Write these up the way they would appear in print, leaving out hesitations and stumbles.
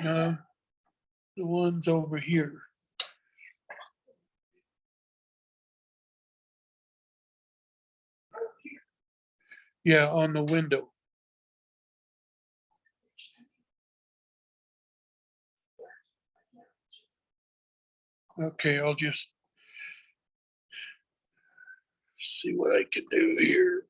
No, the one's over here. Yeah, on the window. Okay, I'll just see what I can do here.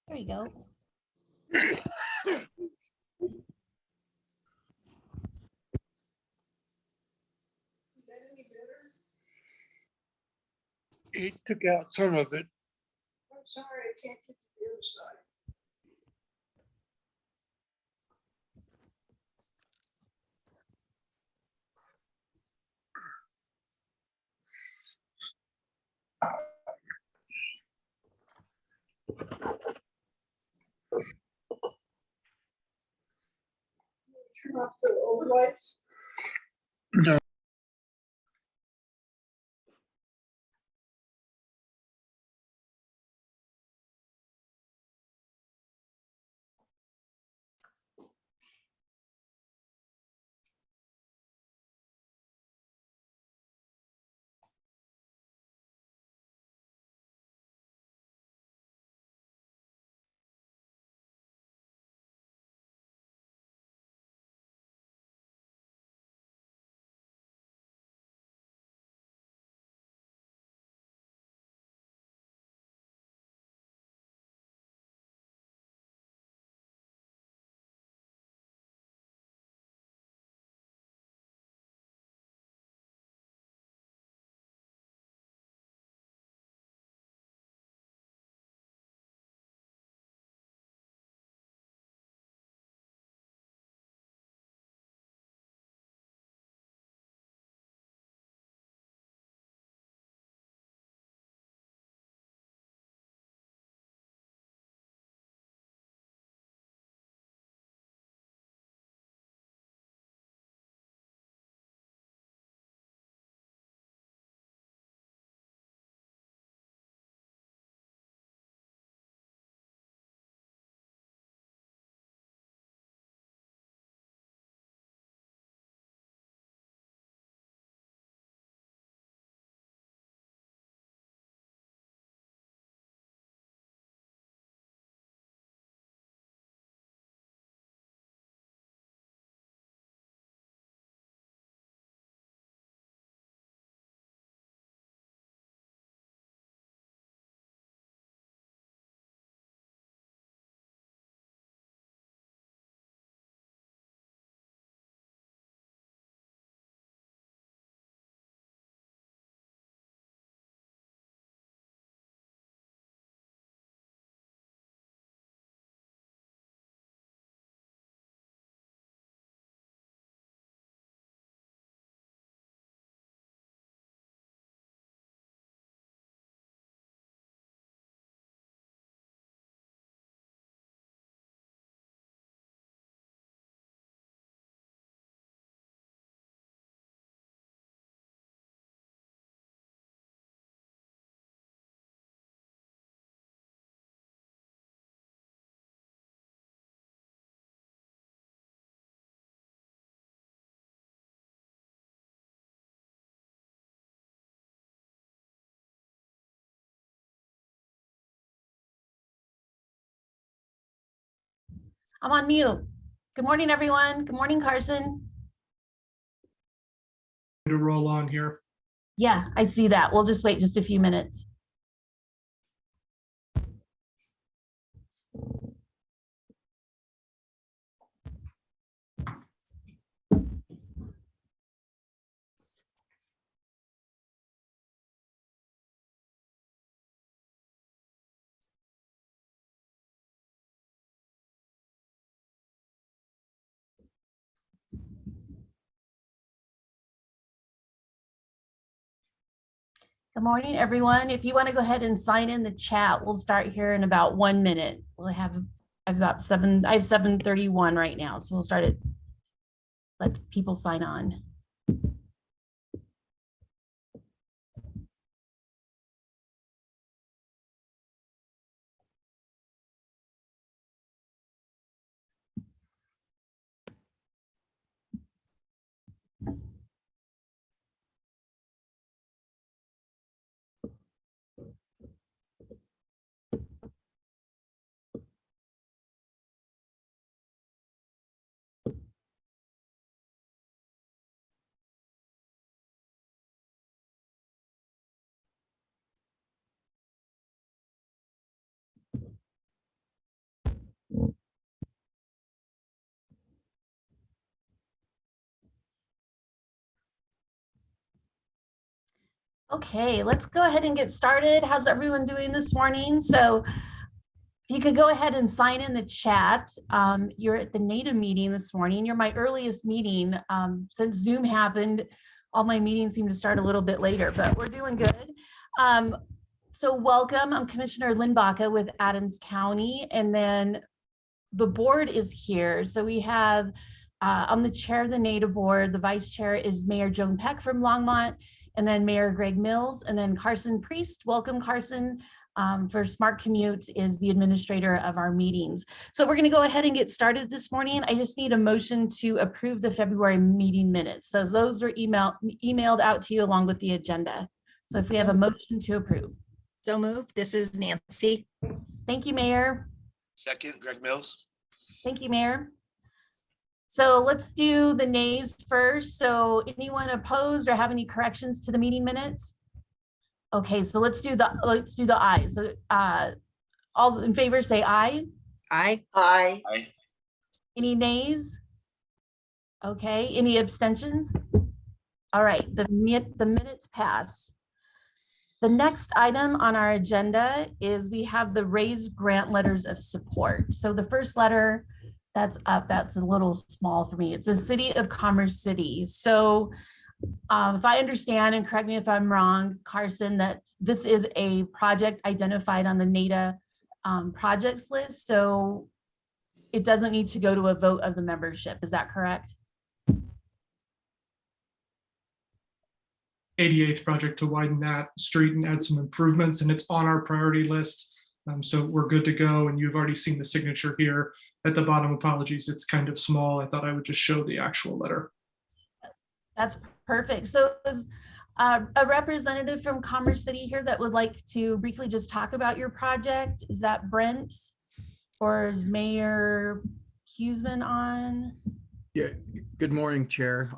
There you go. It took out some of it. I'm sorry, I can't get to the other side. Turn off the overlights. No, I'm on mute. Good morning, everyone. Good morning, Carson. To roll on here. Yeah, I see that. We'll just wait just a few minutes. Good morning, everyone. If you want to go ahead and sign in the chat, we'll start here in about 1 minute. I have 7:31 right now, so we'll start it. Let people sign on. Okay, let's go ahead and get started. How's everyone doing this morning? So if you could go ahead and sign in the chat. You're at the NATA meeting this morning. You're my earliest meeting. Since Zoom happened, all my meetings seem to start a little bit later, but we're doing good. So welcome. I'm Commissioner Lynn Baca with Adams County, and then the board is here. So we have, I'm the chair of the NATA board. The vice chair is Mayor Joan Peck from Longmont, and then Mayor Greg Mills, and then Carson Priest. Welcome, Carson. For Smart Commute is the administrator of our meetings. So we're going to go ahead and get started this morning. I just need a motion to approve the February meeting minutes. So those are emailed out to you along with the agenda. So if we have a motion to approve. So moved. This is Nancy. Thank you, Mayor. Second, Greg Mills. Thank you, Mayor. So let's do the nays first. So anyone opposed or have any corrections to the meeting minutes? Okay, so let's do the ayes. So all in favor say aye. Aye. Aye. Any nays? Okay, any abstentions? All right, the minutes pass. The next item on our agenda is we have the raised grant letters of support. So the first letter that's up, that's a little small for me. It's the City of Commerce City. So if I understand, and correct me if I'm wrong, Carson, that this is a project identified on the NATA projects list. So it doesn't need to go to a vote of the membership. Is that correct? 88th project to widen that street and add some improvements, and it's on our priority list. So we're good to go, and you've already seen the signature here at the bottom. Apologies, it's kind of small. I thought I would just show the actual letter. That's perfect. So is a representative from Commerce City here that would like to briefly just talk about your project? Is that Brent, or is Mayor Huseman on? Yeah, good morning, Chair.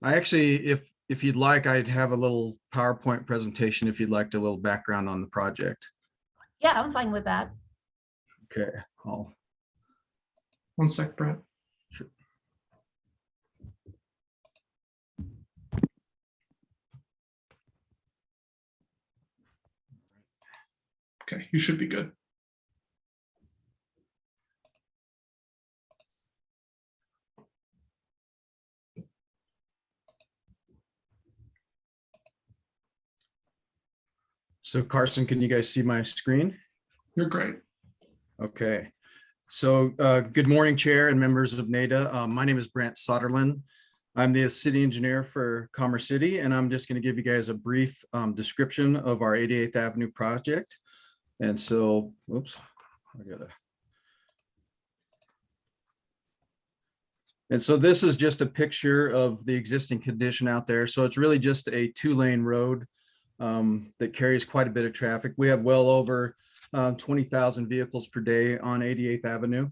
I actually, if you'd like, I'd have a little PowerPoint presentation if you'd like a little background on the project. Yeah, I'm fine with that. Okay, I'll. One sec, Brent. Sure. Okay, you should be good. So Carson, can you guys see my screen? You're great. Okay. So good morning, Chair and members of NATA. My name is Brent Soderlin. I'm the city engineer for Commerce City, and I'm just going to give you guys a brief description of our 88th Avenue project. And so, oops, I gotta. And so this is just a picture of the existing condition out there. So it's really just a 2-lane road that carries quite a bit of traffic. We have well over 20,000 vehicles per day on 88th Avenue.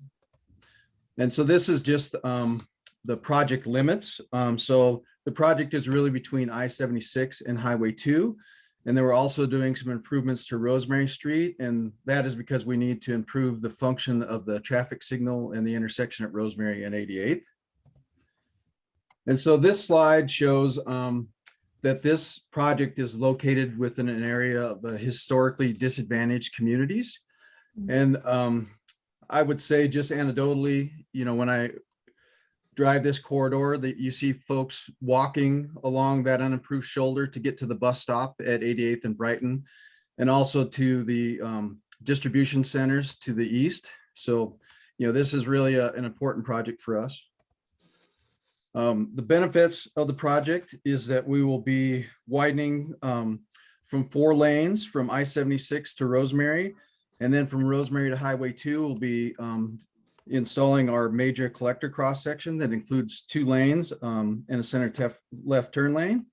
And so this is just the project limits. So the project is really between I-76 and Highway 2. And then we're also doing some improvements to Rosemary Street. And that is because we need to improve the function of the traffic signal in the intersection at Rosemary and 88th. And so this slide shows that this project is located within an area of historically disadvantaged communities. And I would say just anecdotally, when I drive this corridor, that you see folks walking along that unimproved shoulder to get to the bus stop at 88th and Brighton, and also to the distribution centers to the east. So, this is really an important project for us. The benefits of the project is that we will be widening from 4 lanes from I-76 to Rosemary, and then from Rosemary to Highway 2, we'll be installing our major collector cross section that includes 2 lanes and a center left turn lane.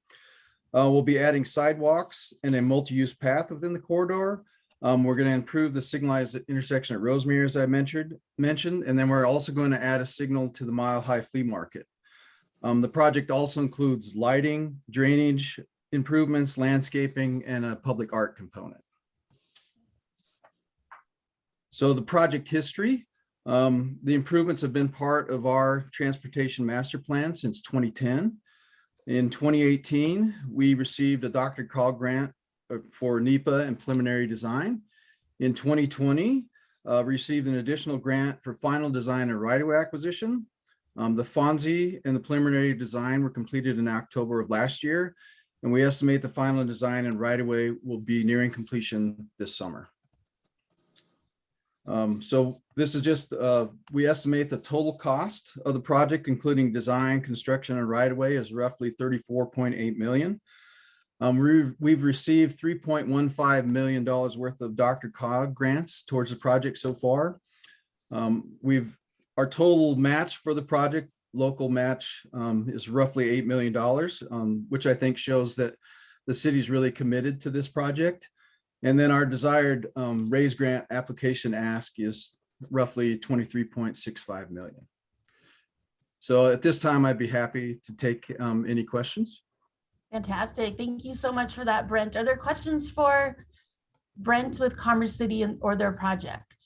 We'll be adding sidewalks and a multi-use path within the corridor. We're going to improve the signalized intersection at Rosemary, as I mentioned, and then we're also going to add a signal to the Mile High Flea Market. The project also includes lighting, drainage improvements, landscaping, and a public art component. So the project history. The improvements have been part of our transportation master plan since 2010. In 2018, we received a Dr. Call grant for NEPA and preliminary design. In 2020, received an additional grant for final design and right-of-way acquisition. The FONSI and the preliminary design were completed in October of last year, and we estimate the final design and right-of-way will be nearing completion this summer. So this is just, we estimate the total cost of the project, including design, construction, and right-of-way, is roughly $34.8 million. We've received $3.15 million worth of Dr. Cog grants towards the project so far. Our total match for the project, local match, is roughly $8 million, which I think shows that the city is really committed to this project. And then our desired raise grant application ask is roughly $23.65 million. So at this time, I'd be happy to take any questions. Fantastic. Thank you so much for that, Brent. Are there questions for Brent with Commerce City or their project?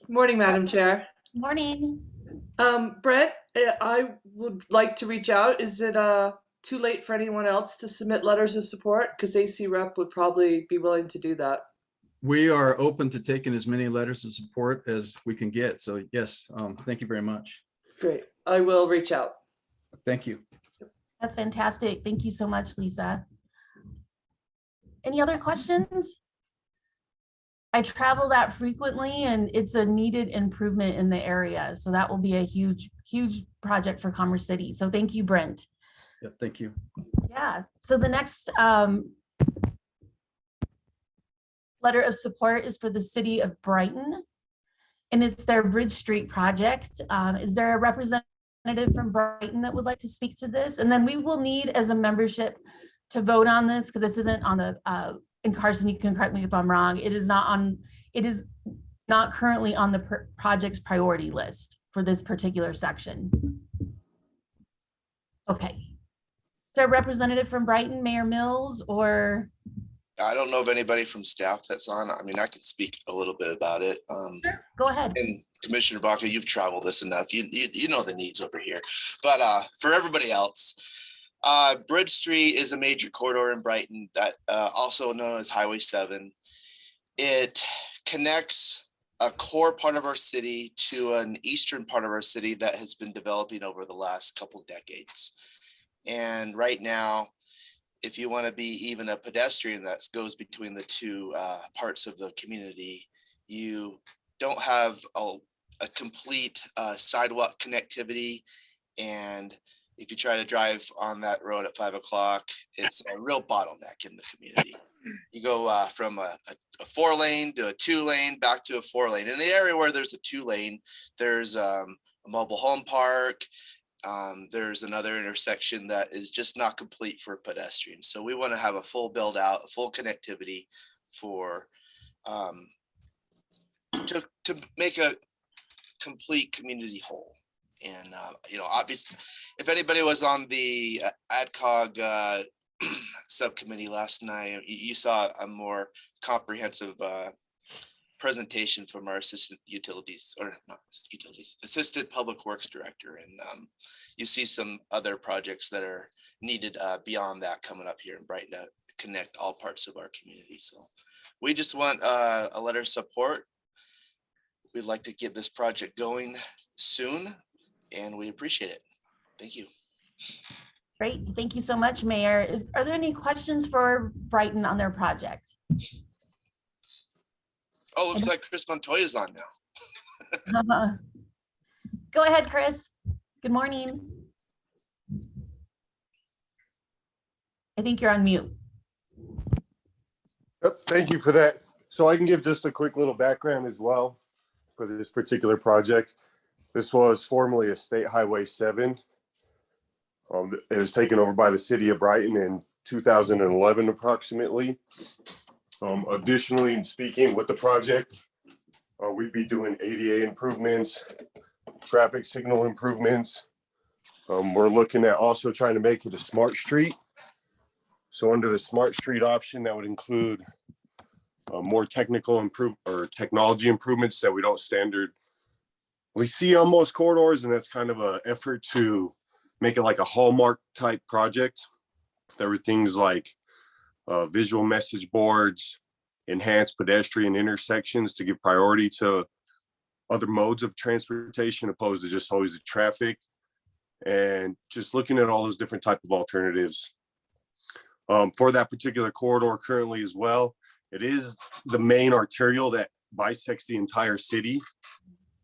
Morning, Madam Chair. Morning. Brent, I would like to reach out. Is it too late for anyone else to submit letters of support? Because AC Rep would probably be willing to do that. We are open to taking as many letters of support as we can get. So yes, thank you very much. Great. I will reach out. Thank you. That's fantastic. Thank you so much, Lisa. Any other questions? I travel that frequently and it's a needed improvement in the area. So that will be a huge, huge project for Commerce City. So thank you, Brent. Yeah, thank you. Yeah, so the next letter of support is for the city of Brighton, and it's their Bridge Street project. Is there a representative from Brighton that would like to speak to this? And then we will need as a membership to vote on this, because this isn't on the, and Carson, you can correct me if I'm wrong, it is not currently on the project's priority list for this particular section. Okay. Is there a representative from Brighton, Mayor Mills, or? I don't know of anybody from staff that's on. I mean, I could speak a little bit about it. Sure, go ahead. And Commissioner Baca, you've traveled this enough. You know the needs over here. But for everybody else, Bridge Street is a major corridor in Brighton that also known as Highway 7. It connects a core part of our city to an eastern part of our city that has been developing over the last couple decades. And right now, if you want to be even a pedestrian that goes between the two parts of the community, you don't have a complete sidewalk connectivity. And if you try to drive on that road at 5 o'clock, it's a real bottleneck in the community. You go from a 4-lane to a 2-lane back to a 4-lane. In the area where there's a 2-lane, there's a mobile home park. There's another intersection that is just not complete for pedestrians. So we want to have a full build out, a full connectivity for to make a complete community whole. And obviously, if anybody was on the AdCog subcommittee last night, you saw a more comprehensive presentation from our assistant assistant public works director. And you see some other projects that are needed beyond that coming up here in Brighton to connect all parts of our community. So we just want a letter of support. We'd like to get this project going soon, and we appreciate it. Thank you. Great. Thank you so much, Mayor. Are there any questions for Brighton on their project? Oh, looks like Chris Montoya's on now. Go ahead, Chris. Good morning. I think you're on mute. Yep, thank you for that. So I can give just a quick little background as well for this particular project. This was formerly a State Highway 7. It was taken over by the city of Brighton in 2011 approximately. Additionally, in speaking with the project, we'd be doing ADA improvements, traffic signal improvements. We're looking at also trying to make it a smart street. So under the smart street option, that would include more technology improvements that we don't we see on most corridors, and that's kind of an effort to make it like a hallmark type project. There were things like visual message boards, enhanced pedestrian intersections to give priority to other modes of transportation opposed to just always the traffic, and just looking at all those different type of alternatives. For that particular corridor currently as well, it is the main arterial that bisects the entire city.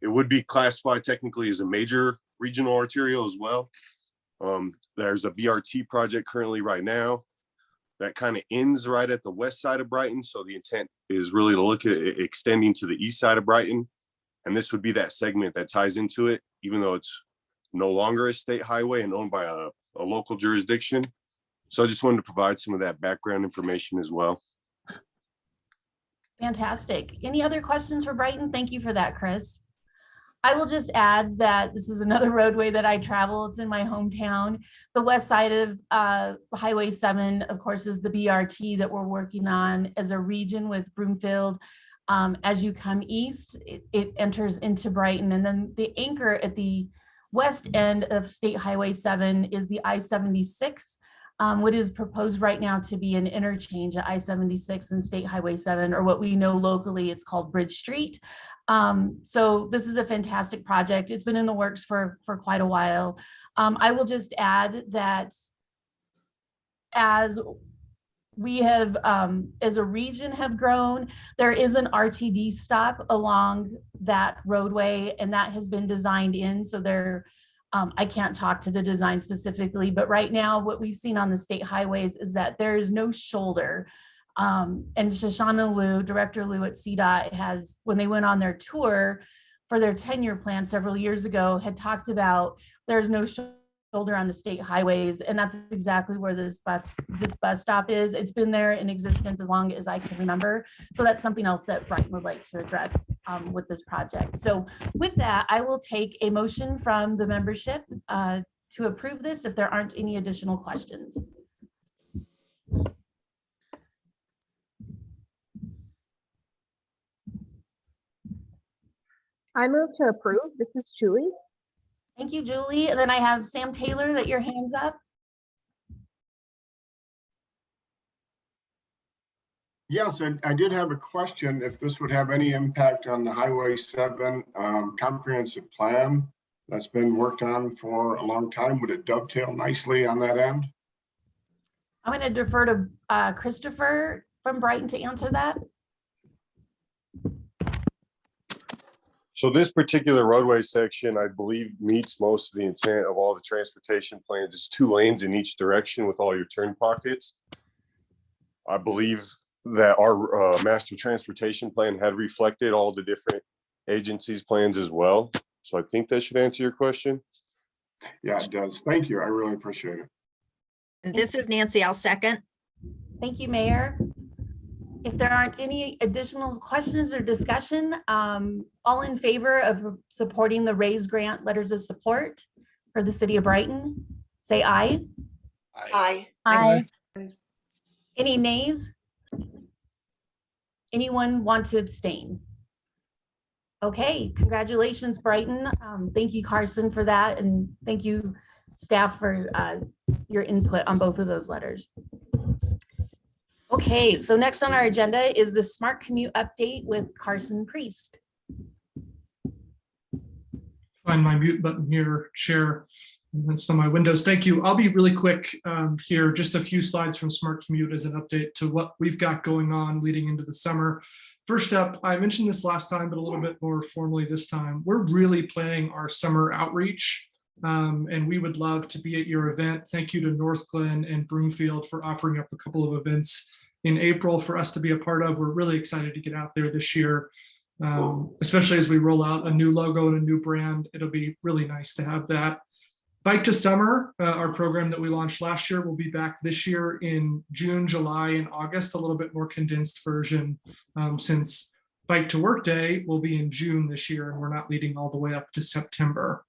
It would be classified technically as a major regional arterial as well. There's a BRT project currently right now that kind of ends right at the west side of Brighton. So the intent is really to look at it extending to the east side of Brighton. And this would be that segment that ties into it, even though it's no longer a state highway and owned by a local jurisdiction. So I just wanted to provide some of that background information as well. Fantastic. Any other questions for Brighton? Thank you for that, Chris. I will just add that this is another roadway that I travel. It's in my hometown. The west side of Highway 7, of course, is the BRT that we're working on as a region with Broomfield. As you come east, it enters into Brighton. And then the anchor at the west end of State Highway 7 is the I-76. What is proposed right now to be an interchange at I-76 and State Highway 7, or what we know locally, it's called Bridge Street. So this is a fantastic project. It's been in the works for quite a while. I will just add that as we have, as a region have grown, there is an RTD stop along that roadway, and that has been designed in. So there, I can't talk to the design specifically, but right now what we've seen on the state highways is that there is no shoulder. And Shoshana Liu, Director Liu at CDOT has, when they went on their tour for their 10-year plan several years ago, had talked about there's no shoulder on the state highways. And that's exactly where this bus stop is. It's been there in existence as long as I can remember. So that's something else that Brighton would like to address with this project. So with that, I will take a motion from the membership to approve this if there aren't any additional questions. I move to approve. This is Julie. Thank you, Julie. And then I have Sam Taylor, that your hands up. Yes, I did have a question. If this would have any impact on the Highway 7 comprehensive plan that's been worked on for a long time, would it dovetail nicely on that end? I'm going to defer to Christopher from Brighton to answer that. So this particular roadway section, I believe, meets most of the intent of all the transportation plans. It's 2 lanes in each direction with all your turn pockets. I believe that our master transportation plan had reflected all the different agencies' plans as well. So I think that should answer your question. Yeah, it does. Thank you. I really appreciate it. And this is Nancy. I'll second. Thank you, Mayor. If there aren't any additional questions or discussion, all in favor of supporting the RAISE grant letters of support for the city of Brighton, say aye. Aye. Aye. Any nays? Anyone want to abstain? Okay, congratulations, Brighton. Thank you, Carson, for that. And thank you, staff, for your input on both of those letters. Okay, so next on our agenda is the Smart Commute update with Carson Priest. Find my mute button here, Chair. And that's on my windows. Thank you. I'll be really quick here. Just a few slides from Smart Commute as an update to what we've got going on leading into the summer. First up, I mentioned this last time, but a little bit more formally this time. We're really planning our summer outreach, and we would love to be at your event. Thank you to North Glen and Broomfield for offering up a couple of events in April for us to be a part of. We're really excited to get out there this year, especially as we roll out a new logo and a new brand. It'll be really nice to have that. Bike to Summer, our program that we launched last year, will be back this year in June, July, and August, a little bit more condensed version, since Bike to Work Day will be in June this year, and we're not leading all the way up to September.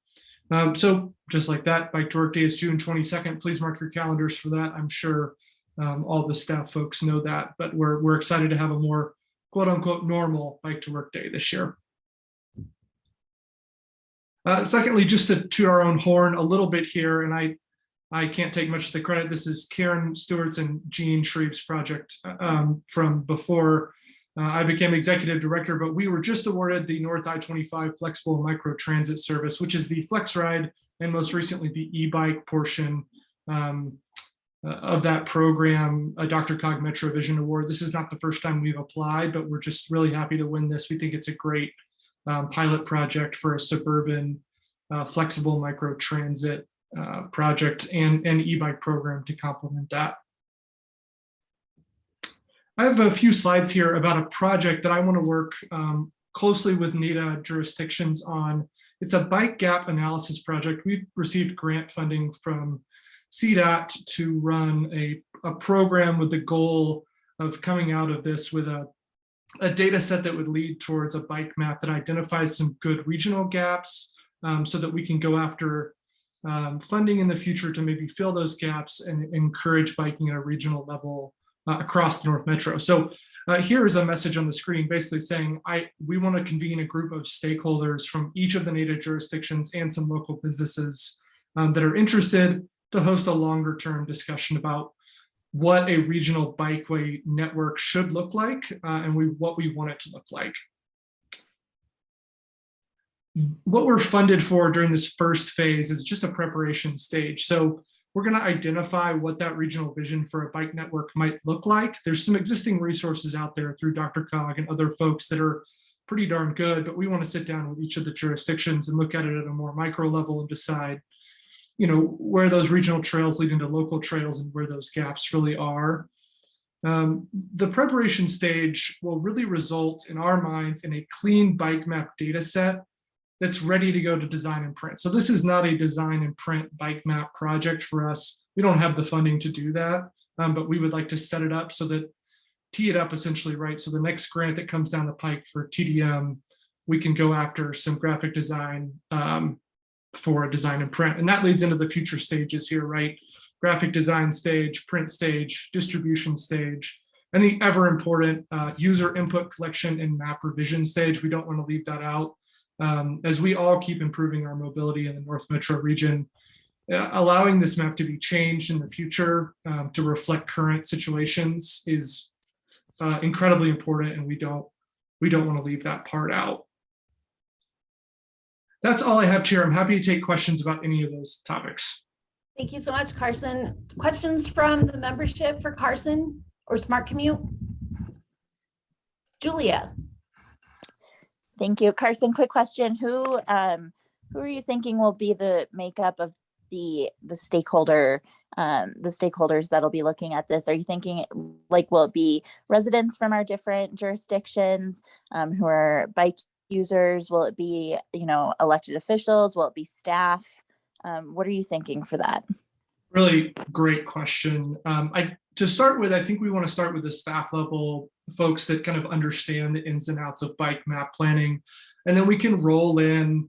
So just like that, Bike to Work Day is June 22nd. Please mark your calendars for that. I'm sure all the staff folks know that, but we're excited to have a more quote unquote normal Bike to Work Day this year. Secondly, just to toot our own horn a little bit here, and I can't take much of the credit. This is Karen Stewart's and Jean Shreve's project from before I became executive director, but we were just awarded the North I-25 Flexible Micro Transit Service, which is the Flex Ride and most recently the e-bike portion of that program, a Dr. Cog Metro Vision Award. This is not the first time we've applied, but we're just really happy to win this. We think it's a great pilot project for a suburban flexible micro transit project and an e-bike program to complement that. I have a few slides here about a project that I want to work closely with NATA jurisdictions on. It's a bike gap analysis project. We've received grant funding from CDOT to run a program with the goal of coming out of this with a data set that would lead towards a bike map that identifies some good regional gaps so that we can go after funding in the future to maybe fill those gaps and encourage biking at a regional level across the North Metro. So here is a message on the screen basically saying we want to convene a group of stakeholders from each of the NATA jurisdictions and some local businesses that are interested to host a longer term discussion about what a regional bikeway network should look like and what we want it to look like. What we're funded for during this first phase is just a preparation stage. So we're going to identify what that regional vision for a bike network might look like. There's some existing resources out there through Dr. Cog and other folks that are pretty darn good, but we want to sit down with each of the jurisdictions and look at it at a more micro level and decide, you know, where those regional trails lead into local trails and where those gaps really are. The preparation stage will really result in our minds in a clean bike map data set that's ready to go to design and print. So this is not a design and print bike map project for us. We don't have the funding to do that, but we would like to set it up so that tee it up essentially, right? So the next grant that comes down the pike for TDM, we can go after some graphic design for a design and print. And that leads into the future stages here, right? Graphic design stage, print stage, distribution stage, and the ever important user input collection and map revision stage. We don't want to leave that out. As we all keep improving our mobility in the North Metro region, allowing this map to be changed in the future to reflect current situations is incredibly important, and we don't want to leave that part out. That's all I have, Chair. I'm happy to take questions about any of those topics. Thank you so much, Carson. Questions from the membership for Carson or Smart Commute? Julia. Thank you. Carson, quick question. Who are you thinking will be the makeup of the stakeholders that'll be looking at this? Are you thinking like, will it be residents from our different jurisdictions who are bike users? Will it be, you know, elected officials? Will it be staff? What are you thinking for that? Really great question. To start with, I think we want to start with the staff level folks that kind of understand the ins and outs of bike map planning. And then we can roll in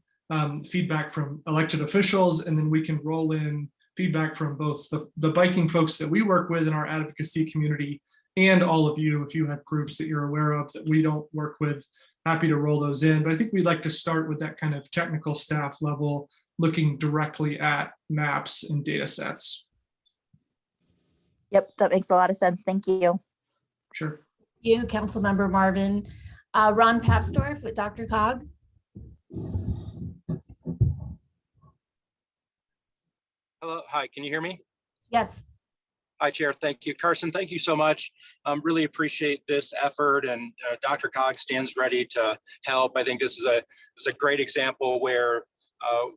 feedback from elected officials, and then we can roll in feedback from both the biking folks that we work with in our advocacy community and all of you, if you have groups that you're aware of that we don't work with, happy to roll those in. But I think we'd like to start with that kind of technical staff level, looking directly at maps and data sets. Yep, that makes a lot of sense. Thank you. Sure. You, Councilmember Marvin. Ron Papsdorf with DRCOG. Hello, hi, can you hear me? Yes. Hi, Chair, thank you. Carson, thank you so much. Really appreciate this effort, and DRCOG stands ready to help. I think this is a great example where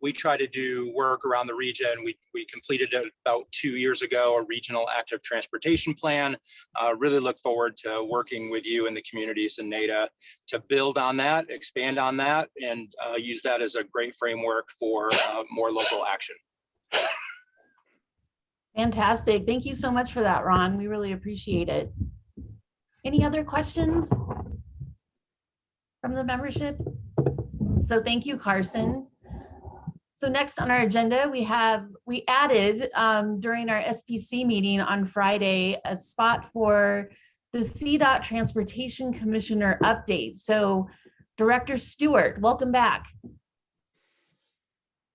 we try to do work around the region. We completed it about 2 years ago, a regional active transportation plan. Really look forward to working with you and the communities in NATA to build on that, expand on that, and use that as a great framework for more local action. Fantastic. Thank you so much for that, Ron. We really appreciate it. Any other questions from the membership? So thank you, Carson. So next on our agenda, we added during our SPC meeting on Friday, a spot for the CDOT Transportation Commissioner update. So Director Stewart, welcome back.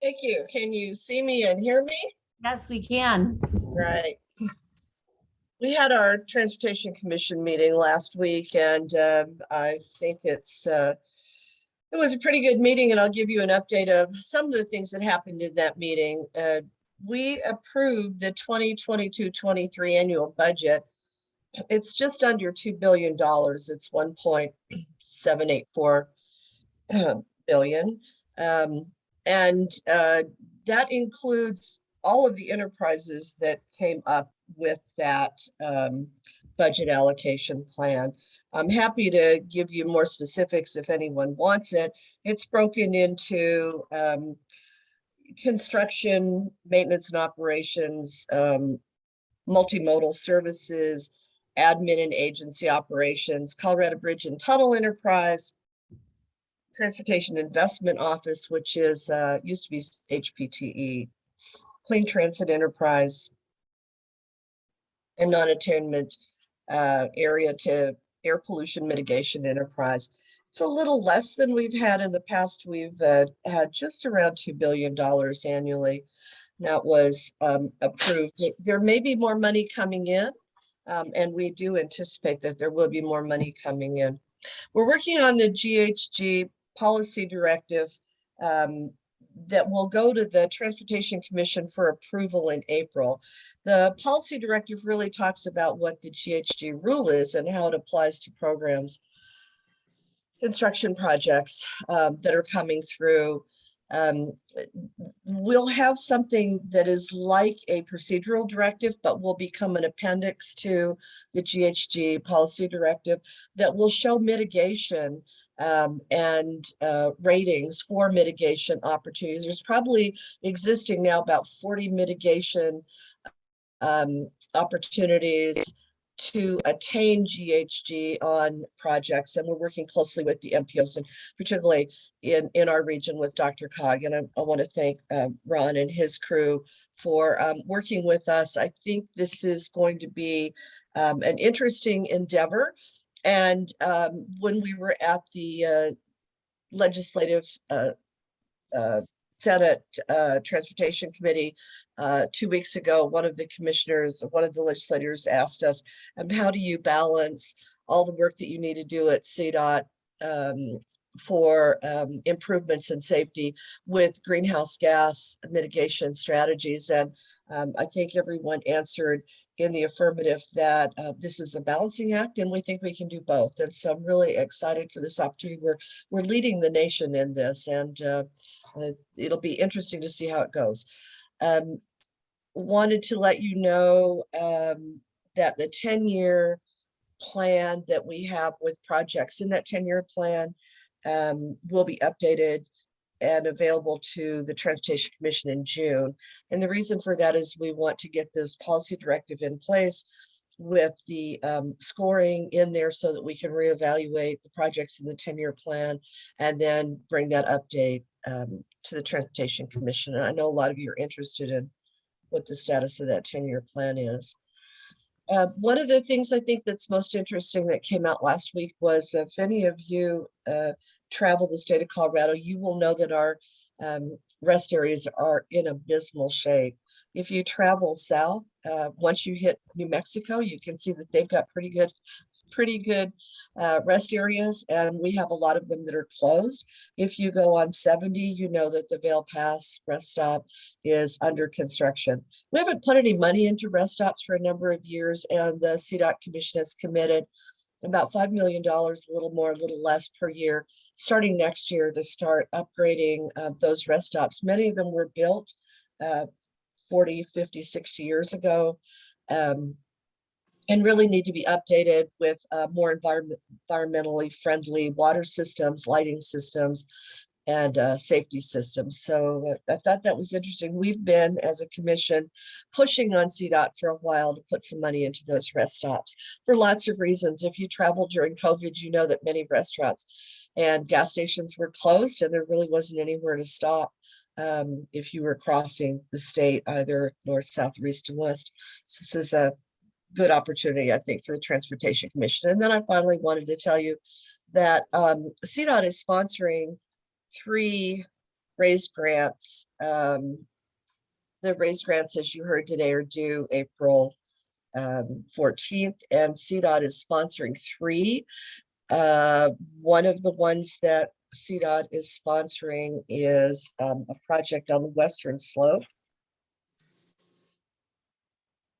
Thank you. Can you see me and hear me? Yes, we can. Right. We had our Transportation Commission meeting last week, and I think it was a pretty good meeting, and I'll give you an update of some of the things that happened in that meeting. We approved the 2022-23 annual budget. It's just under $2 billion. It's 1.784 billion. And that includes all of the enterprises that came up with that budget allocation plan. I'm happy to give you more specifics if anyone wants it. It's broken into construction, maintenance and operations, multimodal services, admin and agency operations, Colorado Bridge and Tunnel Enterprise, Transportation Investment Office, which is used to be HPTE, Clean Transit Enterprise, and non-attainment area to air pollution mitigation enterprise. It's a little less than we've had in the past. We've had just around $2 billion annually. That was approved. There may be more money coming in, and we do anticipate that there will be more money coming in. We're working on the GHG policy directive that will go to the Transportation Commission for approval in April. The policy directive really talks about what the GHG rule is and how it applies to programs, construction projects that are coming through. We'll have something that is like a procedural directive, but will become an appendix to the GHG policy directive that will show mitigation and ratings for mitigation opportunities. There's probably existing now about 40 mitigation opportunities to attain GHG on projects, and we're working closely with the MPOs, and particularly in our region with DRCOG. And I want to thank Ron and his crew for working with us. I think this is going to be an interesting endeavor. And when we were at the legislative Senate Transportation Committee 2 weeks ago, one of the legislators asked us, how do you balance all the work that you need to do at CDOT for improvements in safety with greenhouse gas mitigation strategies? And I think everyone answered in the affirmative that this is a balancing act, and we think we can do both. And so I'm really excited for this opportunity. We're leading the nation in this, and it'll be interesting to see how it goes. Wanted to let you know that the 10-year plan that we have with projects in that 10-year plan will be updated and available to the Transportation Commission in June. And the reason for that is we want to get this policy directive in place with the scoring in there so that we can reevaluate the projects in the 10-year plan and then bring that update to the Transportation Commission. And I know a lot of you are interested in what the status of that 10-year plan is. One of the things I think that's most interesting that came out last week was if any of you travel the state of Colorado, you will know that our rest areas are in abysmal shape. If you travel south, once you hit New Mexico, you can see that they've got pretty good rest areas, and we have a lot of them that are closed. If you go on 70, you know that the Vail Pass rest stop is under construction. We haven't put any money into rest stops for a number of years, and the CDOT Commission has committed about $5 million, a little more, a little less per year, starting next year to start upgrading those rest stops. Many of them were built 40, 50, 60 years ago. And really need to be updated with more environmentally friendly water systems, lighting systems, and safety systems. So I thought that was interesting. We've been, as a commission, pushing on CDOT for a while to put some money into those rest stops for lots of reasons. If you traveled during COVID, you know that many restaurants and gas stations were closed and there really wasn't anywhere to stop if you were crossing the state, either north, south, or east, and west. So this is a good opportunity, I think, for the Transportation Commission. And then I finally wanted to tell you that CDOT is sponsoring 3 raised grants. The raised grants, as you heard today, are due April 14th, and CDOT is sponsoring 3. One of the ones that CDOT is sponsoring is a project on the western slope.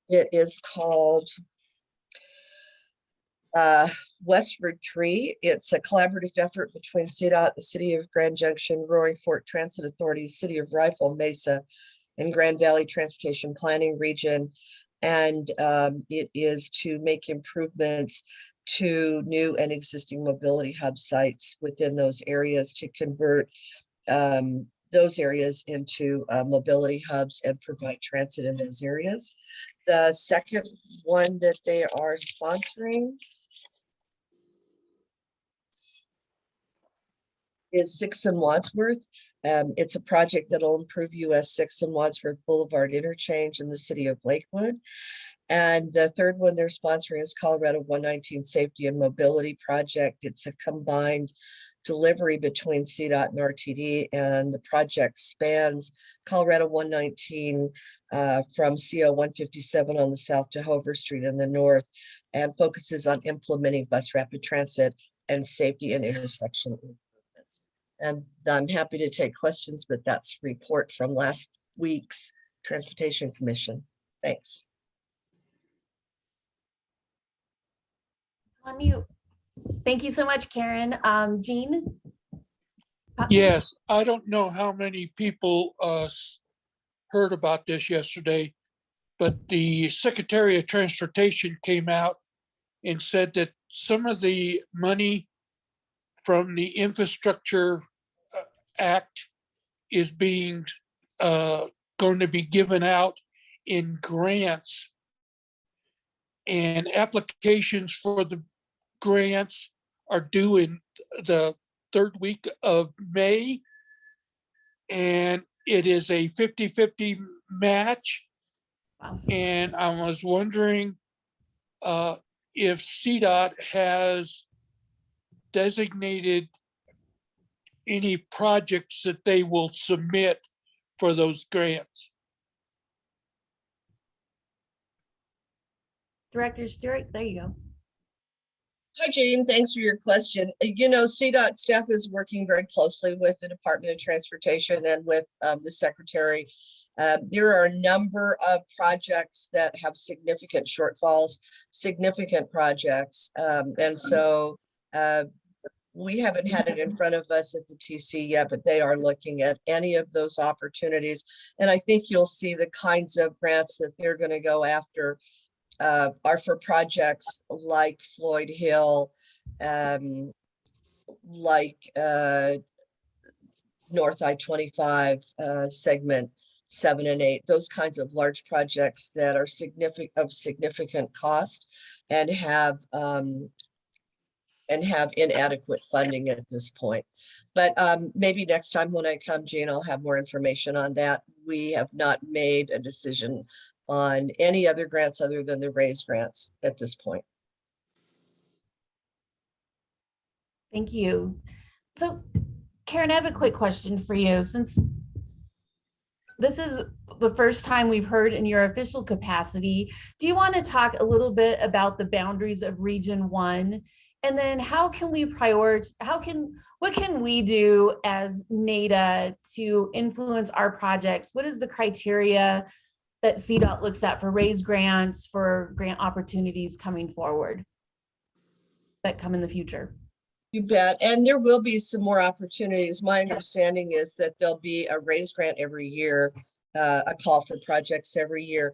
It is called Westward 3. It's a collaborative effort between CDOT, the City of Grand Junction, Roaring Fork Transit Authority, City of Rifle Mesa, and Grand Valley Transportation Planning Region. And it is to make improvements to new and existing mobility hub sites within those areas to convert those areas into mobility hubs and provide transit in those areas. The second one that they are sponsoring is 6 and Wadsworth. It's a project that'll improve US 6 and Wadsworth Boulevard interchange in the city of Lakewood. And the third one they're sponsoring is Colorado 119 Safety and Mobility Project. It's a combined delivery between CDOT and RTD, and the project spans Colorado 119 from CO 157 on the south to Hover Street in the north, and focuses on implementing bus rapid transit and safety and intersection improvements. And I'm happy to take questions, but that's a report from last week's Transportation Commission. Thanks. On mute. Thank you so much, Karen. Jean? Yes, I don't know how many people heard about this yesterday, but the Secretary of Transportation came out and said that some of the money from the Infrastructure Act is being going to be given out in grants, and applications for the grants are due in the 3rd week of May, and it is a 50-50 match. Wow. And I was wondering if CDOT has designated any projects that they will submit for those grants. Director Stewart, there you go. Hi, Jane. Thanks for your question. You know, CDOT staff is working very closely with the Department of Transportation and with the Secretary. There are a number of projects that have significant shortfalls, significant projects. And so we haven't had it in front of us at the TC yet, but they are looking at any of those opportunities. And I think you'll see the kinds of grants that they're going to go after are for projects like Floyd Hill, like North I-25 segment 7 and 8, those kinds of large projects that are significant cost and have inadequate funding at this point. But maybe next time when I come, Jean, I'll have more information on that. We have not made a decision on any other grants other than the RAISE grants at this point. Thank you. So Karen, I have a quick question for you. Since this is the first time we've heard in your official capacity, do you want to talk a little bit about the boundaries of Region 1? And then how can we prioritize, what can we do as NATA to influence our projects? What is the criteria that CDOT looks at for RAISE grants, for grant opportunities coming forward that come in the future? You bet. And there will be some more opportunities. My understanding is that there'll be a RAISE grant every year, a call for projects every year.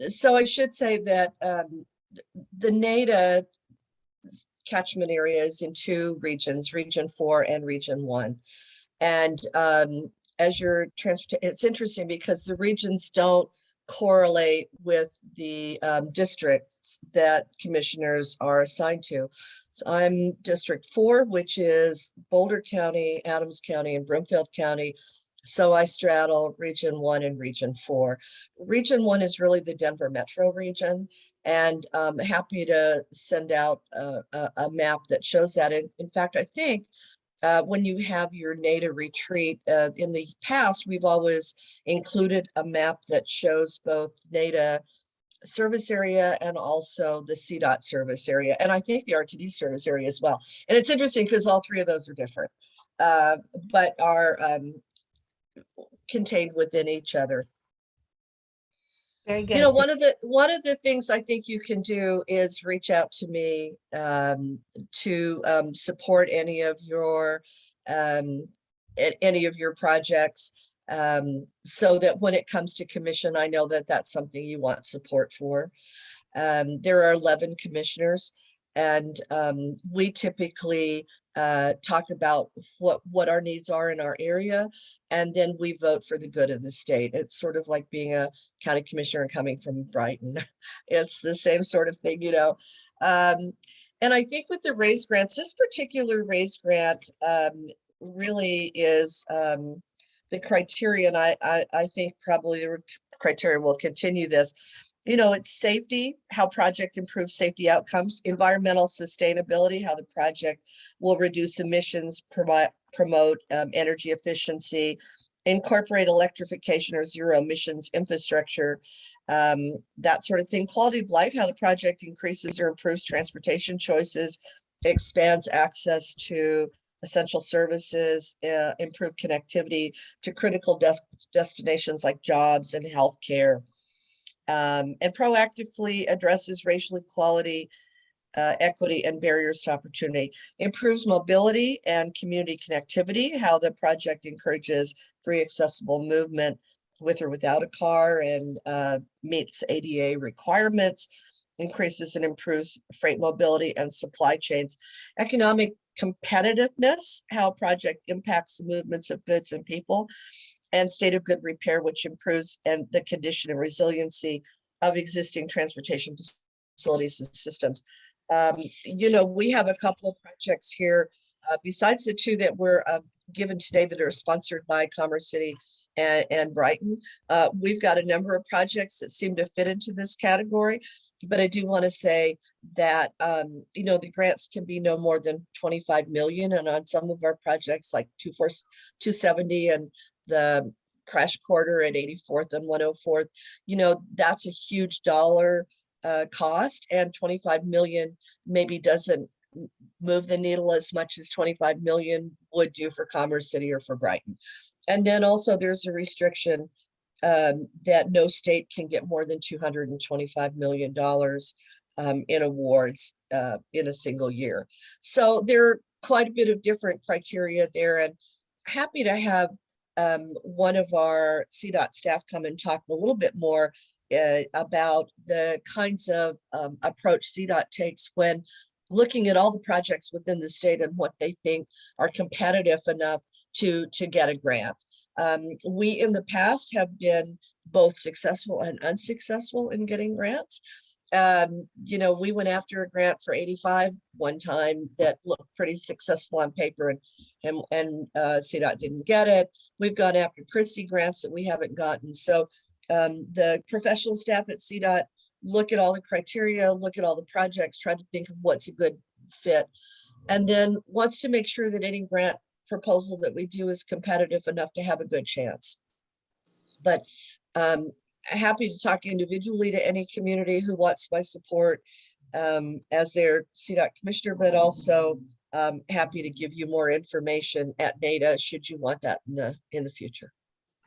So I should say that the NATA catchment area is in 2 regions, Region 4 and Region 1. And as your it's interesting because the regions don't correlate with the districts that commissioners are assigned to. So I'm District 4, which is Boulder County, Adams County, and Broomfield County. So I straddle Region 1 and Region 4. Region 1 is really the Denver metro region, and I'm happy to send out a map that shows that. In fact, I think when you have your NATA retreat, in the past, we've always included a map that shows both NATA service area and also the CDOT service area, and I think the RTD service area as well. And it's interesting because all 3 of those are different, but are contained within each other. Very good. You know, one of the things I think you can do is reach out to me to support any of your projects, so that when it comes to commission, I know that that's something you want support for. There are 11 commissioners, and we typically talk about what our needs are in our area, and then we vote for the good of the state. It's sort of like being a county commissioner coming from Brighton. It's the same sort of thing, you know. And I think with the RAISE grants, this particular RAISE grant really is the criteria, and I think probably the criteria will continue this. You know, it's safety, how project improves safety outcomes, environmental sustainability, how the project will reduce emissions, promote energy efficiency, incorporate electrification or zero emissions infrastructure, that sort of thing. Quality of life, how the project increases or improves transportation choices, expands access to essential services, improve connectivity to critical destinations like jobs and healthcare. And proactively addresses racial equality, equity, and barriers to opportunity, improves mobility and community connectivity, how the project encourages free accessible movement with or without a car and meets ADA requirements, increases and improves freight mobility and supply chains, economic competitiveness, how project impacts the movements of goods and people, and state of good repair, which improves and the condition and resiliency of existing transportation facilities and systems. You know, we have a couple of projects here, besides the 2 that were given today that are sponsored by Commerce City and Brighton. We've got a number of projects that seem to fit into this category, but I do want to say that, you know, the grants can be no more than 25 million. And on some of our projects like 270 and the crash quarter at 84th and 104th, you know, that's a huge dollar cost, and 25 million maybe doesn't move the needle as much as 25 million would do for Commerce City or for Brighton. And then also there's a restriction that no state can get more than $225 million in awards in a single year. So there are quite a bit of different criteria there, and happy to have one of our CDOT staff come and talk a little bit more about the kinds of approach CDOT takes when looking at all the projects within the state and what they think are competitive enough to get a grant. We in the past have been both successful and unsuccessful in getting grants. You know, we went after a grant for 85 one time that looked pretty successful on paper, and CDOT didn't get it. We've gone after prissy grants that we haven't gotten. So the professional staff at CDOT look at all the criteria, look at all the projects, try to think of what's a good fit, and then wants to make sure that any grant proposal that we do is competitive enough to have a good chance. But happy to talk individually to any community who wants my support as their CDOT commissioner, but also happy to give you more information at NATA should you want that in the future.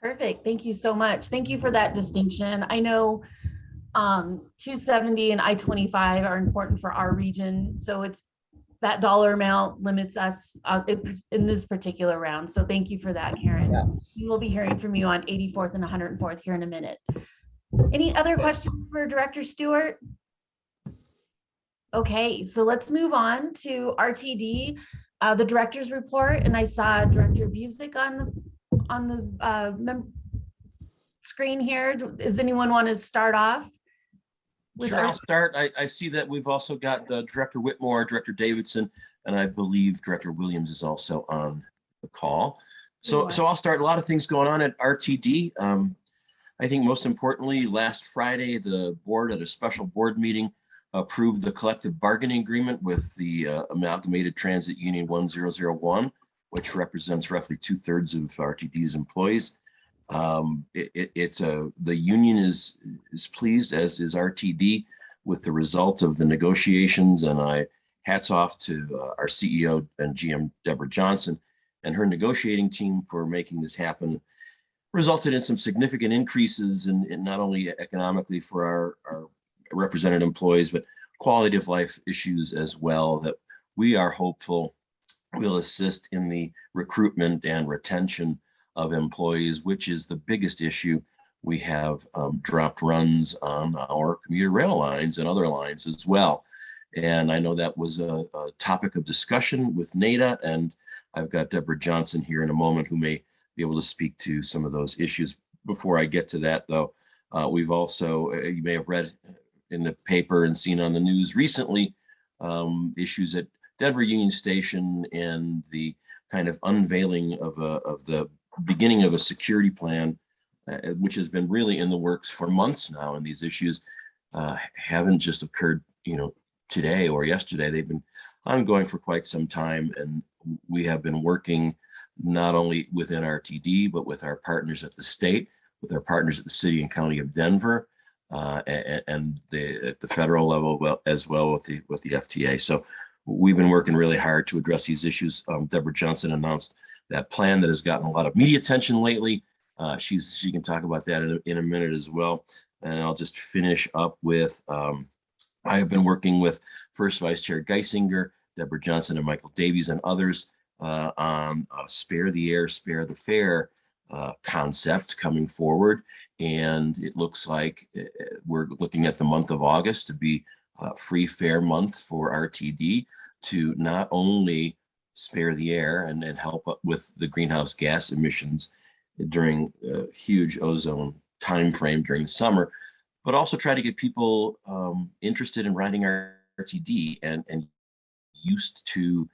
Perfect. Thank you so much. Thank you for that distinction. I know 270 and I-25 are important for our region. So it's that dollar amount limits us in this particular round. So thank you for that, Karen. Yeah. We will be hearing from you on 84th and 104th here in a minute. Any other questions for Director Stewart? Okay, so let's move on to RTD, the director's report. And I saw Director Busick on the screen here. Does anyone want to start off? Sure, I'll start. I see that we've also got Director Whitmore, Director Davidson, and I believe Director Williams is also on the call. So I'll start. A lot of things going on at RTD. I think most importantly, last Friday, the board at a special board meeting approved the collective bargaining agreement with the Amalgamated Transit Union 1001, which represents roughly 2/3 of RTD's employees. The union is pleased, as is RTD, with the result of the negotiations, and hats off to our CEO and GM Deborah Johnson and her negotiating team for making this happen. Resulted in some significant increases in not only economically for our represented employees, but quality of life issues as well, that we are hopeful will assist in the recruitment and retention of employees, which is the biggest issue. We have dropped runs on our commuter rail lines and other lines as well. And I know that was a topic of discussion with NATA, and I've got Deborah Johnson here in a moment who may be able to speak to some of those issues. Before I get to that, though, we've also, you may have read in the paper and seen on the news recently, issues at Denver Union Station and the kind of unveiling of the beginning of a security plan, which has been really in the works for months now. And these issues haven't just occurred, today or yesterday. They've been ongoing for quite some time. And we have been working not only within RTD, but with our partners at the state, with our partners at the city and county of Denver, and at the federal level, as well with the FTA. So we've been working really hard to address these issues. Deborah Johnson announced that plan that has gotten a lot of media attention lately. She can talk about that in a minute as well. And I'll just finish up with, I have been working with First Vice Chair Geisinger, Deborah Johnson, and Michael Davies and others on Spare the Air, Spare the Fare concept coming forward. And it looks like we're looking at the month of August to be a free fare month for RTD, to not only spare the air and help with the greenhouse gas emissions during a huge ozone time frame during the summer, but also try to get people interested in riding RTD and used to